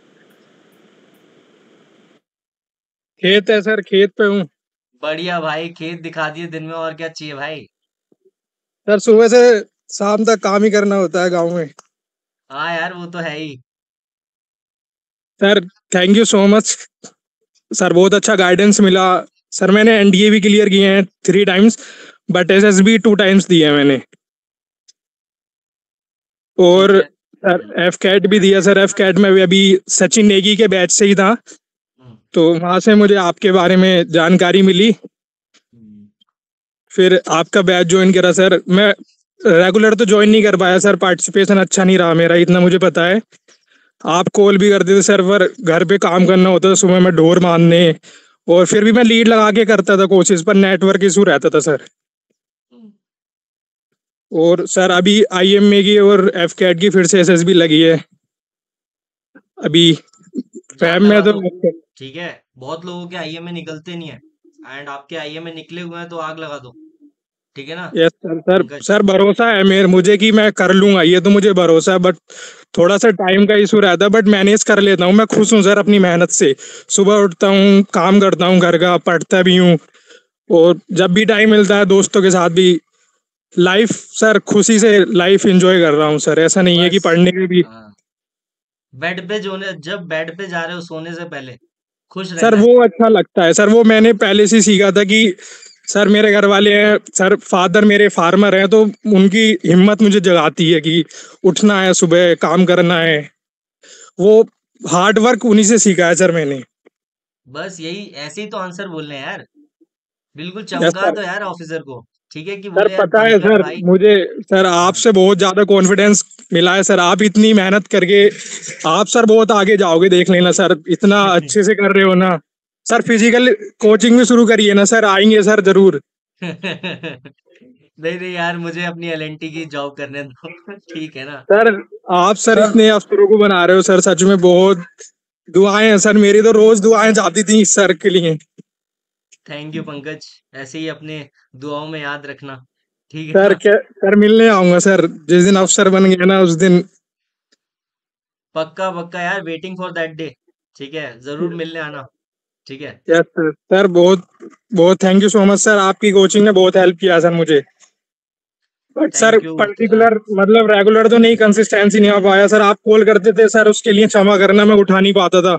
खेत है सर, खेत पे हूँ। बढ़िया भाई, खेत दिखा दिए दिन में, और क्या चाहिए भाई? सर सुबह से शाम तक काम ही करना होता है गांव में। हाँ यार, वो तो है ही। Sir thank you so much sir, बहुत अच्छा गाइडेंस मिला। सर मैंने एनडीए भी क्लियर किए हैं 3 टाइम्स, बट एसएसबी 2 टाइम्स दिए हैं मैंने। और ठीक है। सर एफ कैट भी दिया सर, एफ कैट में भी अभी सचिन नेगी के बैच से ही था, तो वहां से मुझे आपके बारे में जानकारी मिली। फिर आपका बैच ज्वाइन करा सर। मैं रेगुलर तो ज्वाइन नहीं कर पाया सर, पार्टिसिपेशन अच्छा नहीं रहा मेरा, इतना मुझे पता है। आप कॉल भी करते थे सर, पर घर पे काम करना होता था, सुबह में ढोर मारने, और फिर भी मैं लीड लगा के करता था कोशिश, पर नेटवर्क इशू रहता था सर। और सर अभी IMA की और FCAT की फिर से SSB लगी है अभी जान फैब में लगा तो। दो, ठीक है। बहुत लोगों के IMA निकलते नहीं है, एंड आपके IMA निकले हुए हैं तो आग लगा दो, ठीक है ना yes sir. Sir Pankaj? Sir भरोसा है मेरे मुझे कि मैं कर लूंगा, ये तो मुझे भरोसा है, बट थोड़ा सा टाइम का इशू रहता है, बट मैनेज कर लेता हूँ। मैं खुश हूँ सर अपनी मेहनत से। सुबह उठता हूँ, काम करता हूँ घर का, पढ़ता भी हूँ, और जब भी टाइम मिलता है दोस्तों के साथ भी लाइफ सर खुशी से लाइफ एंजॉय कर रहा हूँ सर। ऐसा नहीं है कि बस पढ़ने में भी। हाँ, बेड पे जब बेड पे जा रहे हो सोने से पहले खुश सर रहना है। वो अच्छा लगता है सर, वो मैंने पहले से सीखा था कि सर मेरे घर वाले हैं सर, फादर मेरे फार्मर हैं, तो उनकी हिम्मत मुझे जगाती है कि उठना है, सुबह काम करना है। वो हार्ड वर्क उन्हीं से सीखा है सर मैंने। बस यही, ऐसे ही तो आंसर बोलने हैं यार, बिल्कुल यस चमका सर। दो यार ऑफिसर को, ठीक है, कि सर बोले यार पता है पंकज सर भाई। मुझे, सर हाँ आपसे बहुत ज्यादा कॉन्फिडेंस मिला है सर। आप इतनी मेहनत करके आप सर बहुत आगे जाओगे, देख लेना सर, इतना अच्छे से कर रहे हो ना सर। फिजिकल कोचिंग भी शुरू करिए ना सर, आएंगे सर जरूर। नहीं नहीं यार, मुझे अपनी LNT की जॉब करने दो। ठीक है ना सर आप सर इतने अफसरों को बना रहे हो सर, सच में बहुत दुआएं हैं सर, मेरी तो रोज दुआएं जाती थी इस सर के लिए। थैंक यू पंकज, ऐसे ही अपने दुआओं में याद रखना, ठीक है सर ना। क्या सर, मिलने आऊंगा सर जिस दिन अफसर बन गया ना उस दिन। पक्का पक्का यार, वेटिंग फॉर दैट डे, ठीक है, जरूर मिलने आना, ठीक है। Yes sir. सर बहुत बहुत thank you so much sir, आपकी कोचिंग ने बहुत हेल्प किया सर मुझे। But sir thank you. Particular मतलब रेगुलर तो नहीं, कंसिस्टेंसी नहीं आ पाया सर। आप कॉल करते थे सर, उसके लिए क्षमा करना, मैं उठा नहीं पाता था।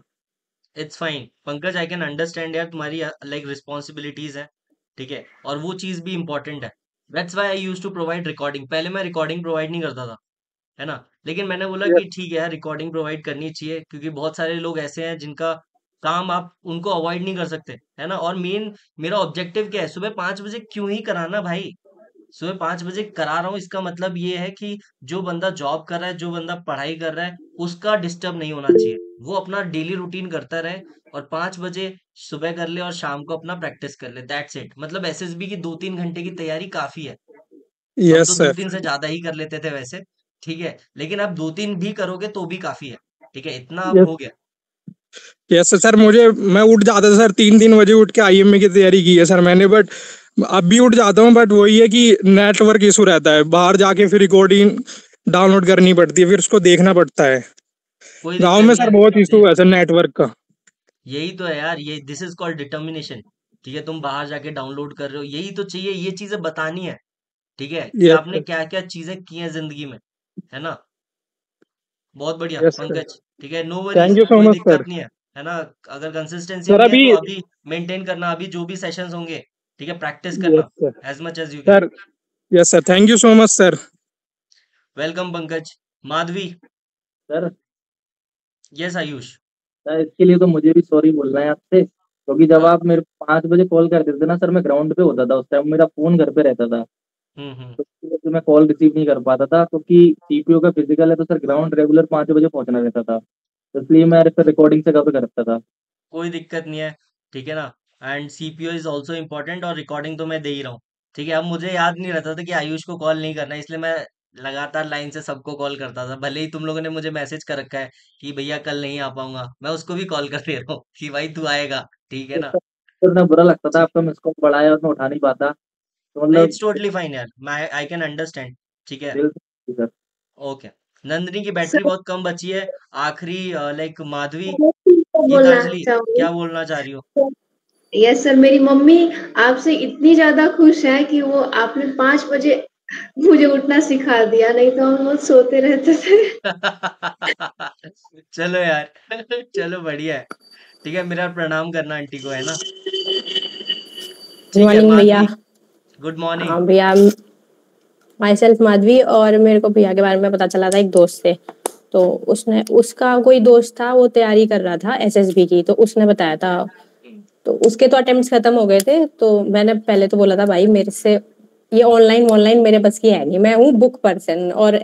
It's fine Pankaj, I can understand यार, तुम्हारी लाइक रिस्पॉन्सिबिलिटीज है, ठीक है, और वो चीज भी इंपॉर्टेंट है। That's why I used to provide recording. पहले मैं रिकॉर्डिंग प्रोवाइड नहीं करता था, है ना, लेकिन मैंने बोला कि ठीक है यार, रिकॉर्डिंग प्रोवाइड करनी चाहिए, क्योंकि बहुत सारे लोग ऐसे हैं जिनका काम आप उनको अवॉइड नहीं कर सकते, है ना। और मेरा ऑब्जेक्टिव क्या है, सुबह 5 बजे क्यों ही कराना भाई, सुबह 5 बजे करा रहा हूँ, इसका मतलब ये है कि जो बंदा जॉब कर रहा है, जो बंदा पढ़ाई कर रहा है, उसका डिस्टर्ब नहीं होना चाहिए। वो अपना डेली रूटीन करता रहे, और 5 बजे सुबह कर ले और शाम को अपना प्रैक्टिस कर ले, दैट्स इट। मतलब SSB की 2-3 घंटे की तैयारी काफी है। हम तो यस दो सर। तीन से ज्यादा ही कर लेते थे वैसे, ठीक है, लेकिन अब 2-3 भी करोगे तो भी काफी है, ठीक है, इतना अब यस हो गया। Yes sir. मैं उठ जाता था सर, 3-3 बजे उठ के IMA की तैयारी की है सर मैंने, बट अब भी उठ जाता हूँ, बट वही है कि नेटवर्क इशू रहता है, बाहर जाके फिर रिकॉर्डिंग डाउनलोड करनी पड़ती है, फिर उसको देखना पड़ता है। कोई गांव दिक्कत में नहीं सर है, बहुत इशू है सर नेटवर्क का। यही तो है यार, ये दिस इज कॉल्ड डिटर्मिनेशन, ठीक है। तुम बाहर जाके डाउनलोड कर रहे हो, यही तो चाहिए, ये चीजें बतानी है, ठीक है, कि यस आपने सर। क्या क्या चीजें की हैं जिंदगी में, है ना। बहुत बढ़िया यस सर। पंकज, ठीक है, no thank worries, you so कोई मच दिक्कत सर। नहीं है ना। अगर कंसिस्टेंसी सर नहीं है अभी तो अभी मेंटेन करना, अभी जो भी सेशंस होंगे, ठीक है, प्रैक्टिस यस करना sir. As much as you can. Sir yes sir, thank you so much sir. Welcome Pankaj. Madhavi. Sir yes Ayush. Sir इसके लिए तो मुझे भी सॉरी बोलना है आपसे, क्योंकि जब हाँ। आप मेरे को 5 बजे कॉल करते थे ना सर, मैं ग्राउंड पे होता था उस टाइम, मेरा फोन घर पे रहता था, हम्म। तो इसकी वजह से मैं कॉल रिसीव नहीं कर पाता था, क्योंकि CPO का फिजिकल है तो सर ग्राउंड रेगुलर 5 बजे पहुंचना रहता था, तो इसलिए मैं फिर रिकॉर्डिंग से कवर करता था। कोई दिक्कत नहीं है, ठीक है ना। And CPO is also important, और रिकॉर्डिंग तो मैं दे ही रहा हूँ, ठीक है। अब मुझे याद नहीं रहता था कि आयुष को कॉल नहीं करना है, इसलिए मैं लगातार लाइन से सबको कॉल करता था। भले ही तुम लोगों ने मुझे मैसेज कर रखा है कि भैया कल नहीं आ पाऊंगा, मैं उसको भी कॉल कर दे रहा हूँ कि भाई तू आएगा, ठीक है तो ना। सर फिर मैं बुरा लगता था ठीक, आपका मिस कॉल बढ़ाया और मैं उठा नहीं पाता, तो नहीं मतलब इट्स टोटली फाइन यार, मैं आई कैन अंडरस्टैंड, ठीक है। दिल से सर। ओके। नंदिनी की बैटरी सर बहुत कम बची है, आखिरी लाइक माधवी, मैं आपको बोलना गीतांजलि, चाहूंगी। क्या बोलना चाह रही हो? यस सर, मेरी मम्मी आपसे इतनी ज्यादा खुश है कि वो आपने 5 बजे मुझे उठना सिखा दिया, नहीं तो हम बहुत सोते रहते थे। चलो यार, चलो बढ़िया है, ठीक है, मेरा प्रणाम करना आंटी को, है ना। गुड ठीक है मॉर्निंग भैया। Madhavi, good morning. हाँ भैया, माई सेल्फ माधवी, और मेरे को भैया के बारे में पता चला था एक दोस्त से, तो उसका कोई दोस्त था, वो तैयारी कर रहा था SSB की, तो उसने बताया था तो उसके तो अटेम्प्ट्स खत्म हो गए थे, तो मैंने पहले तो बोला था भाई मेरे से ये ऑनलाइन मेरे बस की है नहीं, मैं हूँ बुक पर्सन। और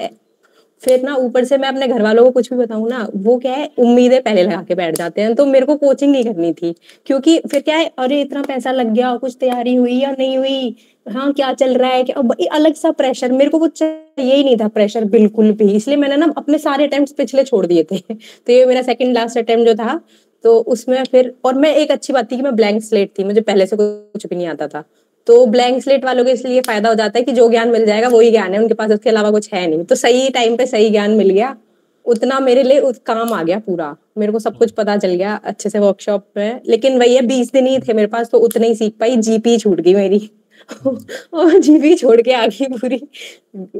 फिर ना ऊपर से मैं अपने घर वालों को कुछ भी बताऊं ना, वो क्या है उम्मीदें पहले लगा के बैठ जाते हैं, तो मेरे को कोचिंग नहीं करनी थी। क्योंकि फिर क्या है, अरे इतना पैसा लग गया, कुछ तैयारी हुई या नहीं हुई, हाँ क्या चल रहा है, क्या अब ये अलग सा प्रेशर, मेरे को कुछ चाहिए ही नहीं था प्रेशर बिल्कुल भी। इसलिए मैंने ना अपने सारे अटेम्प्ट्स पिछले छोड़ दिए थे। तो ये मेरा सेकंड लास्ट अटेम्प्ट जो था, तो उसमें फिर, और मैं एक अच्छी बात थी कि मैं ब्लैंक स्लेट थी, मुझे पहले से कुछ भी नहीं आता था। तो ब्लैंक स्लेट वालों के इसलिए फायदा हो जाता है कि जो ज्ञान मिल जाएगा वही ज्ञान है उनके पास, उसके अलावा कुछ है नहीं। तो सही टाइम पे सही ज्ञान मिल गया, उतना मेरे लिए काम आ गया पूरा, मेरे को सब कुछ पता चल गया अच्छे से वर्कशॉप में। लेकिन वही है 20 दिन ही थे मेरे पास, तो उतने ही सीख पाई, जीपी छूट गई मेरी। और जीपी छोड़ के आ गई पूरी,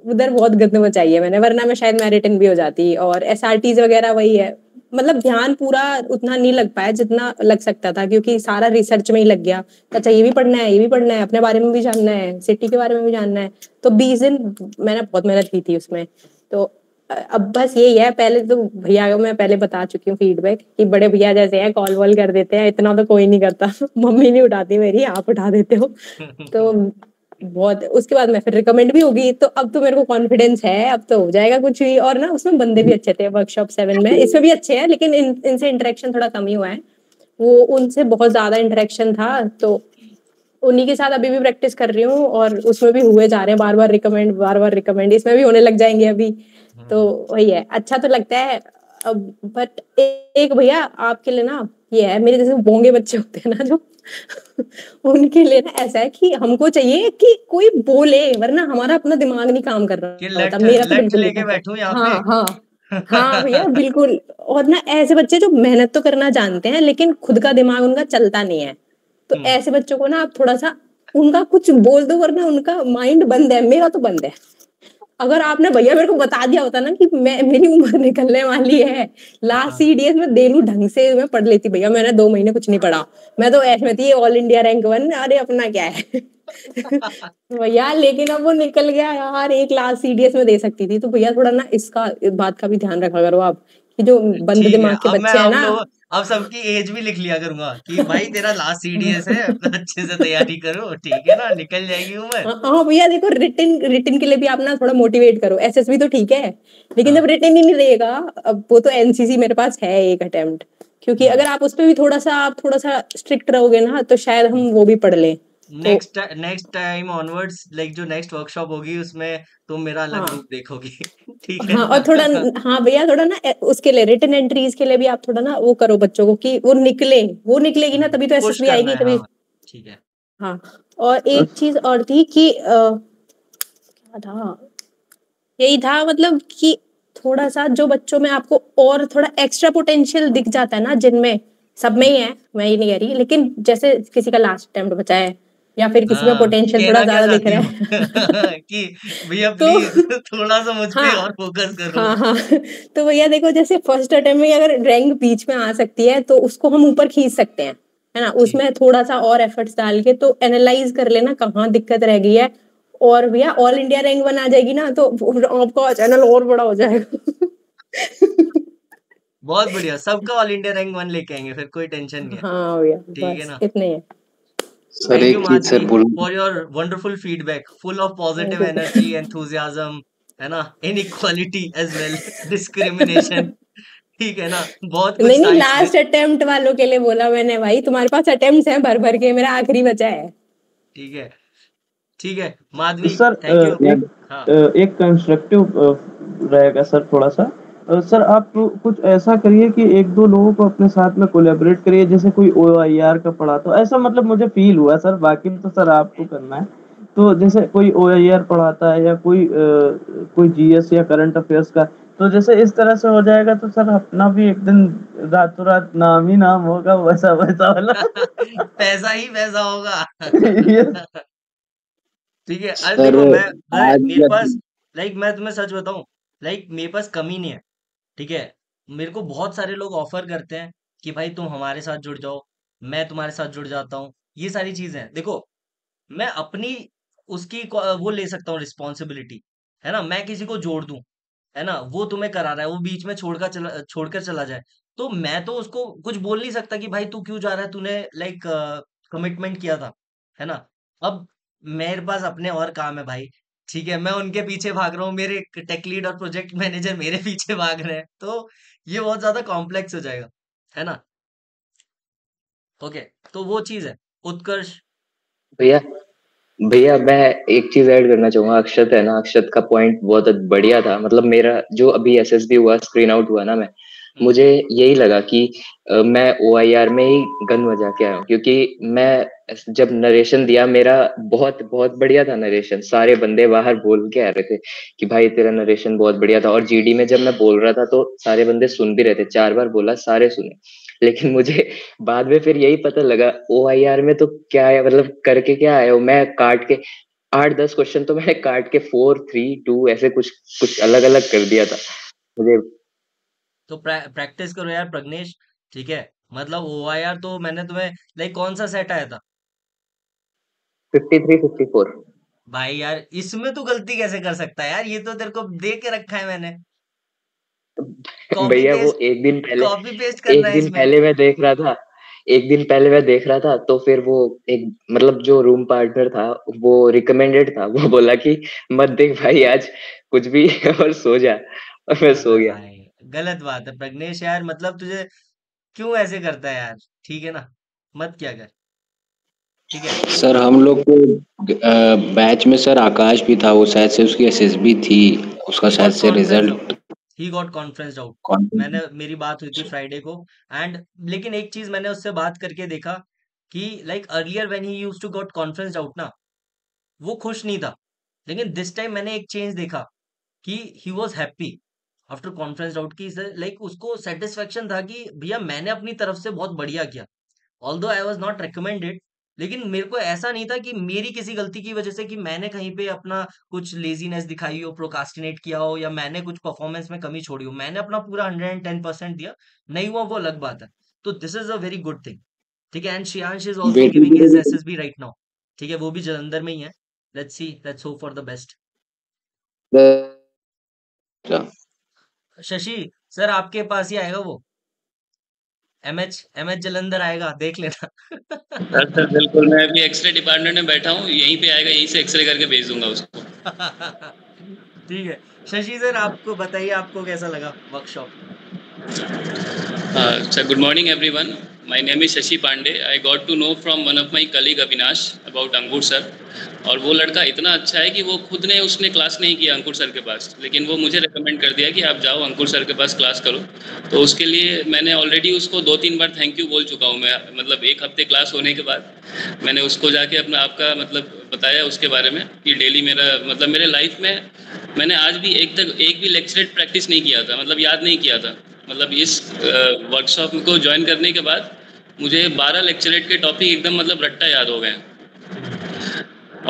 उधर बहुत गंद मचाई है मैंने, वरना मैं शायद मैरिटन भी हो जाती। और एसआरटीज वगैरह वही है, मतलब ध्यान पूरा उतना नहीं लग पाया जितना लग सकता था, क्योंकि सारा रिसर्च में ही लग गया। अच्छा ये भी पढ़ना है, ये भी पढ़ना है, अपने बारे में भी जानना है, सिटी के बारे में भी जानना है। तो 20 दिन मैंने बहुत मेहनत की थी उसमें। तो अब बस यही है, पहले तो भैया को मैं पहले बता चुकी हूँ फीडबैक कि बड़े भैया जैसे हैं कॉल वॉल कर देते हैं, इतना तो कोई नहीं करता। मम्मी नहीं उठाती मेरी, आप उठा देते हो। तो बहुत, उसके बाद मैं फिर रिकमेंड भी होगी, तो अब तो मेरे को कॉन्फिडेंस है, अब तो हो जाएगा कुछ भी। और ना उसमें बंदे भी अच्छे थे वर्कशॉप 7 में, इसमें भी अच्छे हैं, लेकिन इनसे इंटरेक्शन थोड़ा कम ही हुआ है, वो उनसे बहुत ज्यादा इंटरेक्शन था। तो उन्हीं के साथ अभी भी प्रैक्टिस कर रही हूँ, और उसमें भी हुए जा रहे हैं बार बार रिकमेंड, इसमें भी होने लग जाएंगे अभी। तो वही है, अच्छा तो लगता है। अब बट एक भैया आपके लिए ना ये है, मेरे जैसे बोंगे बच्चे होते हैं ना जो, उनके लिए ना ऐसा है कि हमको चाहिए कि कोई बोले, वरना हमारा अपना दिमाग नहीं काम कर कि रहा होता, मेरा तो लठ बिल्कुल नहीं लेके करता। बैठूं यहाँ हाँ पे। हाँ हाँ भैया बिल्कुल। और ना ऐसे बच्चे जो मेहनत तो करना जानते हैं, लेकिन खुद का दिमाग उनका चलता नहीं है, तो ऐसे बच्चों को ना आप थोड़ा सा उनका कुछ बोल दो, वरना उनका माइंड बंद है, मेरा तो बंद है। अगर आपने भैया मेरे को बता दिया होता ना कि मैं मेरी उम्र निकलने वाली है, लास्ट सीडीएस में दे लूं ढंग से, मैं पढ़ लेती भैया, मैंने 2 महीने कुछ नहीं पढ़ा, मैं तो ऐसे में थी ऑल इंडिया रैंक 1, अरे अपना क्या है। भैया लेकिन अब वो निकल गया यार, एक लास्ट सीडीएस में दे सकती थी। तो भैया थोड़ा ना इसका, इस बात का भी ध्यान रखा करो आप, कि जो बंद ठीक है, दिमाग के अब मैं बच्चे हैं ना। अब सबकी एज भी लिख लिया करूंगा कि भाई तेरा लास्ट सीडीएस है, अपना अच्छे से तैयारी करो, ठीक है ना, निकल जाएगी उम्र। हाँ भैया देखो, रिटिन रिटिन के लिए भी आप ना थोड़ा मोटिवेट करो, एसएसबी तो ठीक है, लेकिन जब रिटिन ही नहीं रहेगा, अब वो तो एनसीसी मेरे पास है एक अटेम्प्ट, क्योंकि अगर आप उस पे भी आप थोड़ा सा स्ट्रिक्ट रहोगे ना, तो शायद हम वो भी पढ़ लें। तो नेक्स्ट टाइम ऑनवर्ड्स, लाइक जो नेक्स्ट वर्कशॉप होगी उसमें तुम मेरा अलग हाँ रूप देखोगी। ठीक है हाँ, ना। और थोड़ा, हाँ भैया थोड़ा ना उसके लिए रिटन एंट्रीज के लिए भी आप थोड़ा ना वो करो बच्चों को, कि वो निकले, वो निकलेगी ना तभी तो पुश एसएसबी करना आएगी है, तभी। हाँ ठीक है। हाँ, और एक चीज और थी कि क्या था, यही था मतलब कि थोड़ा सा जो बच्चों में आपको और थोड़ा एक्स्ट्रा पोटेंशियल दिख जाता है ना, जिनमें सब में ही है, मैं ये नहीं कह रही, लेकिन जैसे किसी का लास्ट अटेम्प्ट बचा है, या फिर किसी में हाँ, पोटेंशियल थोड़ा कहना क्या ज्यादा दिख चाहती रहा हूँ है। कि भैया तो प्लीज थोड़ा सा मुझ पे हाँ और फोकस करो। हाँ हाँ, तो भैया देखो, जैसे फर्स्ट अटेम्प्ट में अगर रैंक बीच में आ सकती है, तो उसको हम ऊपर खींच सकते हैं, है ना, उसमें थोड़ा सा और एफर्ट्स डाल के, तो एनालाइज कर लेना कहाँ दिक्कत रह गई है। और भैया ऑल इंडिया रैंक 1 आ जाएगी ना, तो आपका चैनल और बड़ा हो जाएगा। बहुत बढ़िया, सबका ऑल इंडिया रैंक 1 लेके आएंगे, फिर कोई टेंशन नहीं है। हाँ भैया ठीक है बस ना। इतने ही है। सर थैंक यू एक चीज माधवी सर बोलूं, for your wonderful feedback, full of thank positive you. Energy, enthusiasm, है ना, इनइक्वालिटी एज वेल, डिस्क्रिमिनेशन, ठीक है ना, बहुत नहीं कुछ था नहीं, इसमें। लास्ट अटेम्प्ट वालों के लिए बोला मैंने, भाई तुम्हारे पास अटेम्प्ट्स हैं भर भर के, मेरा आखिरी बचा है। ठीक है, ठीक है माधवी, सर थैंक यू। एक हाँ एक कंस्ट्रक्टिव रहेगा सर थोड़ा सा। सर आप कुछ ऐसा करिए कि एक दो लोगों को अपने साथ में कोलैबोरेट करिए, जैसे कोई ओआईआर का पढ़ा, तो ऐसा मतलब मुझे फील हुआ सर, बाकी तो सर आपको करना है। तो जैसे कोई ओआईआर पढ़ाता है, या कोई जीएस या करंट अफेयर्स का, तो जैसे इस तरह से हो जाएगा, तो सर अपना भी एक दिन रातों रात नाम ही नाम होगा, वैसा वैसा वाला। पैसा ही पैसा होगा। Yes, ठीक है, अरे सर देखो मैं आज मेरे या पास, लाइक मैं तुम्हें सच बताऊं, लाइक मेरे पास कमी नहीं है, ठीक है। मेरे को बहुत सारे लोग ऑफर करते हैं कि भाई तुम हमारे साथ जुड़ जाओ, मैं तुम्हारे साथ जुड़ जाता हूँ, ये सारी चीजें देखो, मैं अपनी वो ले सकता हूँ रिस्पॉन्सिबिलिटी, है ना, मैं किसी को जोड़ दूं, है ना, वो तुम्हें करा रहा है, वो बीच में छोड़कर चला जाए, तो मैं तो उसको कुछ बोल नहीं सकता कि भाई तू क्यों जा रहा है, तूने लाइक कमिटमेंट किया था, है ना? अब मेरे पास अपने और काम है भाई, ठीक है? मैं उनके पीछे भाग रहा हूँ, मेरे टेक लीड और प्रोजेक्ट मैनेजर मेरे पीछे भाग रहे हैं, तो ये बहुत ज़्यादा कॉम्प्लेक्स हो जाएगा, है ना? ओके, तो वो चीज़ है। उत्कर्ष? भैया भैया मैं एक चीज ऐड करना चाहूंगा। अक्षत है ना, अक्षत का पॉइंट बहुत बढ़िया था। मतलब मेरा जो अभी एसएसबी हुआ, स्क्रीन आउट हुआ ना, मुझे यही लगा कि मैं ओआईआर में ही गन बजा के आया हूँ, क्योंकि मैं जब नरेशन दिया मेरा बहुत बहुत बढ़िया था नरेशन। सारे बंदे बाहर बोल के आ रहे थे कि भाई तेरा नरेशन बहुत बढ़िया था, और जीडी में जब मैं बोल रहा था तो सारे बंदे सुन भी रहे थे। 4 बार बोला, सारे सुने। लेकिन मुझे बाद में फिर यही पता लगा ओआईआर में तो क्या है, मतलब करके क्या आया हूँ मैं। काट के 8-10 क्वेश्चन तो मैंने काट के 4, 3, 2 ऐसे कुछ कुछ अलग अलग कर दिया था मुझे। तो प्रैक्टिस करो यार प्रज्ञेश, ठीक है? मतलब ओआईआर तो मैंने तुम्हें लाइक कौन सा सेट आया था? 53, 54। भाई यार इसमें तू गलती कैसे कर सकता है यार, ये तो तेरे को दे के रखा है मैंने। कॉपी भैया वो पेस्ट, कॉपी पेस्ट करना एक है दिन इसमें। पहले मैं देख रहा था। एक दिन पहले मैं देख रहा था तो फिर वो एक मतलब जो रूम पार्टनर था वो रिकमेंडेड था, वो बोला कि मत देख भाई आज कुछ भी और सो जा, और मैं सो गया। भाई गलत बात है प्रज्ञेश यार, मतलब तुझे क्यों ऐसे करता है यार, ठीक है ना? मत क्या कर, ठीक है? सर हम लोग को बैच में सर आकाश भी था, वो शायद से उसकी एसएसबी थी, उसका ही शायद गॉट से conference out, result he got conference out. मैंने मेरी बात हुई थी फ्राइडे को, एंड लेकिन एक चीज मैंने उससे बात करके देखा कि like earlier when he used to got conference out ना, वो खुश नहीं था। लेकिन दिस टाइम मैंने एक चेंज देखा कि he was happy after conference out की, लाइक उसको सेटिस्फेक्शन था कि भैया मैंने अपनी तरफ से बहुत बढ़िया किया, although I was not recommended. लेकिन मेरे को ऐसा नहीं था कि मेरी किसी गलती की वजह से कि मैंने कहीं पे अपना कुछ लेजीनेस दिखाई हो, प्रोकास्टिनेट किया हो, या मैंने कुछ परफॉर्मेंस में कमी छोड़ी हो। मैंने अपना पूरा 110% दिया, नहीं हुआ वो अलग बात है। तो this is a very good thing, ठीक है? And Shreyansh is also giving his SSB right now, ठीक है? वो भी जलंधर में ही है। Let's see, let's hope for the best. Shashi sir आपके पास ही आएगा वो, एमएच जलंधर आएगा, देख लेना। सर बिल्कुल, मैं अभी एक्सरे डिपार्टमेंट में बैठा हूँ, यहीं पे आएगा, यहीं से एक्सरे करके भेज दूंगा उसको। ठीक है शशि सर, आपको बताइए आपको कैसा लगा workshop? Sir, good morning everyone. My name is Shashi Pandey. I got to know from one of my colleague Avinash about Ankur sir, और वो लड़का इतना अच्छा है कि वो खुद ने उसने क्लास नहीं किया अंकुर सर के पास, लेकिन वो मुझे रेकमेंड कर दिया कि आप जाओ अंकुर सर के पास क्लास करो। तो उसके लिए मैंने ऑलरेडी उसको 2-3 बार थैंक यू बोल चुका हूँ मैं, मतलब 1 हफ्ते क्लास होने के बाद मैंने उसको जाके अपना आपका मतलब बताया उसके बारे में कि डेली मेरा मतलब मेरे लाइफ में मैंने आज भी एक भी लेक्चरेट प्रैक्टिस नहीं किया था, मतलब याद नहीं किया था। मतलब इस वर्कशॉप को ज्वाइन करने के बाद मुझे 12 लेक्चरेट के टॉपिक एकदम मतलब रट्टा याद हो गए।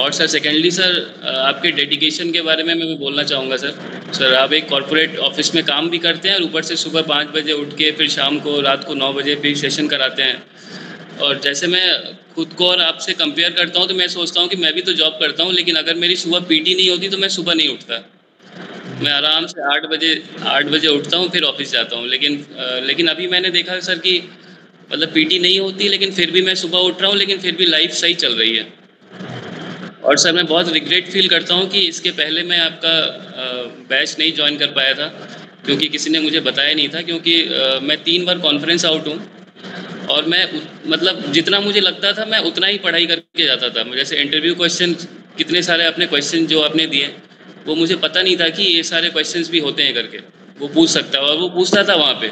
और सर सेकेंडली सर आपके डेडिकेशन के बारे में मैं बोलना चाहूँगा सर आप एक कॉर्पोरेट ऑफिस में काम भी करते हैं और ऊपर से सुबह 5 बजे उठ के फिर शाम को रात को 9 बजे फिर सेशन कराते हैं। और जैसे मैं खुद को और आपसे कंपेयर करता हूँ तो मैं सोचता हूँ कि मैं भी तो जॉब करता हूँ, लेकिन अगर मेरी सुबह पीटी नहीं होती तो मैं सुबह नहीं उठता। मैं आराम से 8 बजे उठता हूँ, फिर ऑफिस जाता हूँ। लेकिन अभी मैंने देखा सर कि मतलब पीटी नहीं होती लेकिन फिर भी मैं सुबह उठ रहा हूँ, लेकिन फिर भी लाइफ सही चल रही है। और सर मैं बहुत रिग्रेट फील करता हूँ कि इसके पहले मैं आपका बैच नहीं ज्वाइन कर पाया था, क्योंकि किसी ने मुझे बताया नहीं था। क्योंकि मैं 3 बार कॉन्फ्रेंस आउट हूँ और मैं मतलब जितना मुझे लगता था मैं उतना ही पढ़ाई करके जाता था। जैसे इंटरव्यू क्वेश्चन कितने सारे आपने क्वेश्चन जो आपने दिए वो मुझे पता नहीं था कि ये सारे क्वेश्चंस भी होते हैं करके, वो पूछ सकता है। और वो पूछता था वहाँ पे,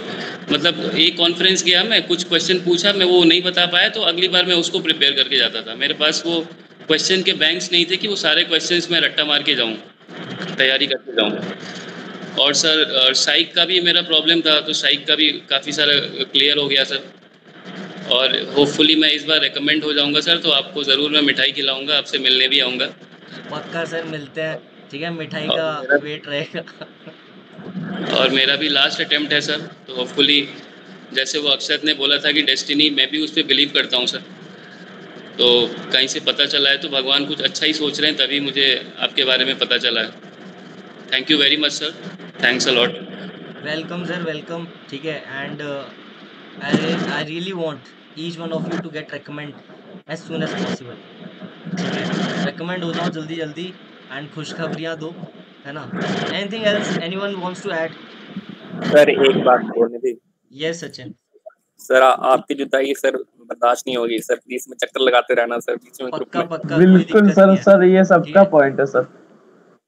मतलब एक कॉन्फ्रेंस गया मैं, कुछ क्वेश्चन पूछा, मैं वो नहीं बता पाया तो अगली बार मैं उसको प्रिपेयर करके जाता था। मेरे पास वो क्वेश्चन के बैंक्स नहीं थे कि वो सारे क्वेश्चंस मैं रट्टा मार के जाऊँ, तैयारी करके जाऊँ। और सर साइक का भी मेरा प्रॉब्लम था, तो साइक का भी काफ़ी सारा क्लियर हो गया सर। और होपफुली मैं इस बार रिकमेंड हो जाऊँगा सर, तो आपको ज़रूर मैं मिठाई खिलाऊँगा, आपसे मिलने भी आऊँगा। पक्का सर, मिलते हैं, ठीक है? मिठाई का वेट रहेगा। और मेरा भी लास्ट अटेम्प्ट है सर, तो होपफुली जैसे वो अक्षत ने बोला था कि डेस्टिनी, मैं भी उस पर बिलीव करता हूँ सर। तो कहीं से पता चला है तो भगवान कुछ अच्छा ही सोच रहे हैं, तभी मुझे आपके बारे में पता चला है। Thank you very much sir, thanks a lot. Welcome sir, welcome, ठीक है? And I really want each one of you to get recommend as soon as possible. ठीक है, recommend हो जाओ जल्दी जल्दी एंड खुशखबरियां दो, है ना? Anything else anyone wants to add? Sir एक बात बोलनी थी। Yes, सचिन। सर आपकी जुताई सर बर्दाश्त नहीं होगी सर, प्लीज में चक्कर लगाते रहना सर बीच में ग्रुप पक्का में। पक्का कोई बिल्कुल दिक्कत सर, नहीं है, सर ये ठीक सबका है? पॉइंट है सर।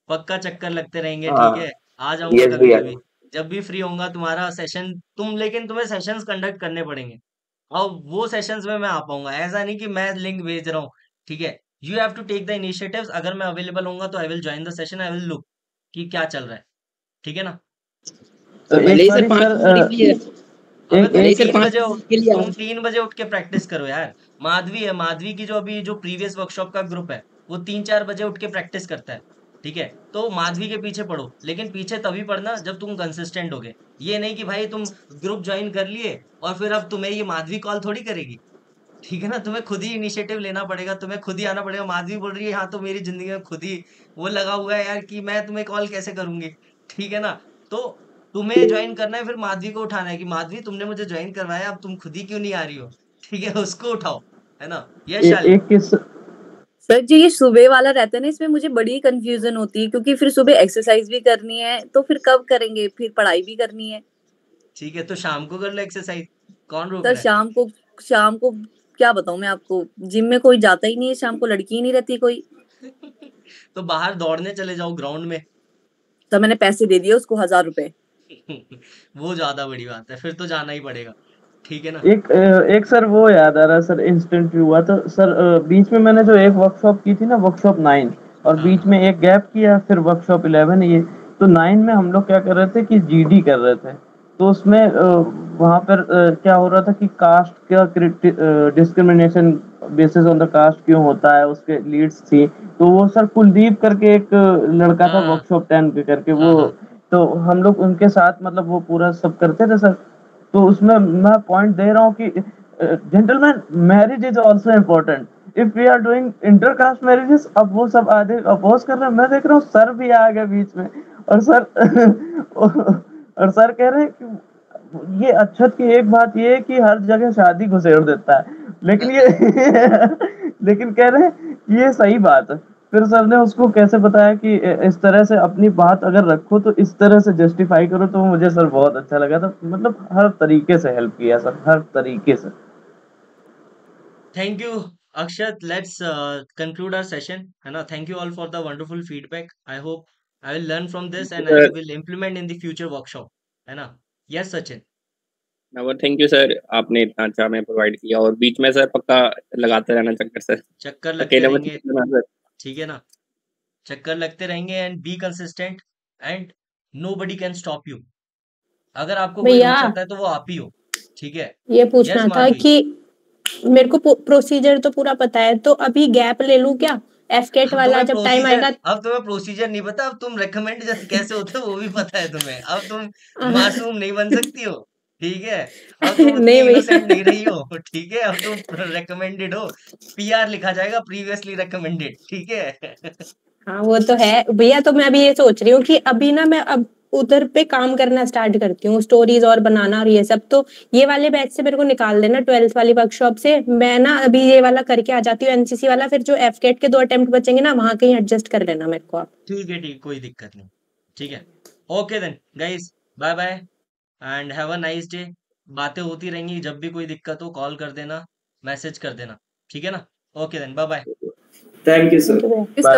पक्का चक्कर लगते रहेंगे, हाँ, ठीक है? आ जाऊंगा यस कभी भैया। कभी, जब भी फ्री होऊंगा तुम्हारा सेशन लेकिन तुम्हें सेशंस कंडक्ट करने पड़ेंगे और वो सेशंस में मैं आ पाऊंगा, ऐसा नहीं कि मैं लिंक भेज रहा हूँ, ठीक है? You have to take the initiatives. अगर मैं अवेलेबल होऊंगा तो I will join the session, I will look कि क्या चल रहा है, ठीक है ना? तो भले एक ही सर बारी 5 सर मिनट के लिए, अबे एक तुम भले ही एक सर 3 5 बजे मिनट के लिए तुम 3 बजे उठ के प्रैक्टिस करो यार। माधवी है, माधवी की जो अभी जो प्रीवियस वर्कशॉप का ग्रुप है वो 3-4 बजे उठ के प्रैक्टिस करता है, ठीक है? तो माधवी के पीछे पढ़ो, लेकिन पीछे तभी पढ़ना जब तुम कंसिस्टेंट होगे। ये नहीं कि भाई तुम ग्रुप ज्वाइन कर लिए और फिर अब तुम्हें ये माधवी कॉल थोड़ी करेगी, ठीक है ना? तुम्हें खुद ही इनिशिएटिव लेना पड़ेगा, तुम्हें खुद ही आना पड़ेगा। माधवी बोल रही है हाँ, तो मेरी जिंदगी में खुद ही वो लगा हुआ है यार कि मैं तुम्हें कॉल कैसे करूंगी, ठीक है ना? तो तुम्हें ज्वाइन करना है, फिर माधवी को उठाना है कि माधवी तुमने मुझे ज्वाइन करवाया, अब तुम खुद ही क्यों नहीं आ रही हो, ठीक है? उसको उठाओ, है ना? यस शालिनी। एक किस सर जी ये सुबह वाला रहता है ना, इसमें मुझे बड़ी कंफ्यूजन होती है क्योंकि फिर सुबह एक्सरसाइज भी करनी है, तो फिर कब करेंगे, फिर पढ़ाई भी करनी है। ठीक है, तो शाम को कर लो एक्सरसाइज, कौन रोक सर रहा है? शाम को क्या बताऊं मैं आपको, जिम में कोई जाता ही नहीं है शाम को, लड़की ही नहीं रहती कोई। तो बाहर दौड़ने चले जाओ ग्राउंड में। तो मैंने पैसे दे दिए उसको 1000 रुपए। वो ज्यादा बड़ी बात है, फिर तो जाना ही पड़ेगा, ठीक है ना? एक सर वो याद आ रहा है सर, इंस्टेंट हुआ था सर। बीच में मैंने जो एक वर्कशॉप की थी ना, वर्कशॉप 9, और हाँ बीच में एक गैप किया, फिर वर्कशॉप 11 ये। तो 9 में हम लोग क्या कर रहे थे कि जीडी कर रहे थे। तो उसमें वहां पर क्या हो रहा था कि कास्ट का discrimination basis on the caste क्यों होता है, उसके लीड्स थी। तो वो सर कुलदीप करके एक लड़का था, हाँ वर्कशॉप 10 पे करके हाँ वो। हाँ तो हम लोग उनके साथ मतलब वो पूरा सब करते थे सर। तो उसमें मैं पॉइंट दे रहा हूँ कि gentleman, marriage is also important if we are doing intercaste marriages. अब वो सब आधे अपोज कर रहे हैं, मैं देख रहा हूँ सर भी आ गया बीच में, और सर और सर कह रहे हैं कि ये अक्षत की एक बात ये है कि हर जगह शादी घुसेड़ देता है, लेकिन ये लेकिन कह रहे हैं ये सही बात है। फिर सर ने उसको कैसे बताया कि इस तरह से अपनी बात अगर रखो तो इस तरह से जस्टिफाई करो, तो मुझे सर बहुत अच्छा लगा था। मतलब हर तरीके से हेल्प किया सर, हर तरीके से। Thank you Akshat. Let's conclude our session, है ना? Thank you all for the wonderful feedback. I hope I will learn from this and I sir will implement in the future workshop, है ना? Yes Sachin. Thank you sir, आपने इतना अच्छा हमें provide किया, और बीच में सर पक्का लगाते रहना चक्कर सर, चक्कर लगते अकेले मत रहेंगे, छोड़ना सर। ठीक है ना? चक्कर लगते रहेंगे and be consistent and nobody can stop you. अगर आपको कोई भैया रोक सकता है तो वो आप ही हो, ठीक है? ये यस पूछना था माधवी। कि मेरे को प्रोसीजर तो पूरा पता है, तो अभी गैप ले लूं क्या? एफकेट अब वाला तुम्हें जब टाइम प्रोसीजर आएगा। अब तुम्हें प्रोसीजर नहीं पता, अब तुम रेकमेंड कैसे होते हो वो भी पता है तुम्हें। अब तुम मासूम नहीं बन सकती हो, ठीक है? अब तुम उतनी नहीं इनोसेंट नहीं भैया रही हो, ठीक है? अब तुम रेकमेंडेड हो, पीआर लिखा जाएगा, प्रीवियसली रेकमेंडेड, ठीक है? हाँ वो तो है भैया। तो मैं अभी ये सोच रही हूँ कि अभी ना मैं अब उधर पे काम करना स्टार्ट करती हूँ, स्टोरीज और बनाना और ये सब। तो ये वाले बैच से मेरे को निकाल देना, 12th वाली वर्कशॉप से। मैं ना अभी ये वाला करके आ जाती हूँ, एनसीसी वाला। फिर जो एफकेट के 2 अटेम्प्ट बचेंगे ना, वहां कहीं एडजस्ट कर लेना मेरे को आप। ठीक है, ठीक, कोई दिक्कत नहीं, ठीक है? Okay then guys, bye bye and have a nice day. बातें होती रहेंगी, जब भी कोई दिक्कत हो कॉल कर देना, मैसेज कर देना, ठीक है ना? Okay then, bye bye. Thank you thank sir. You भैया। बाय।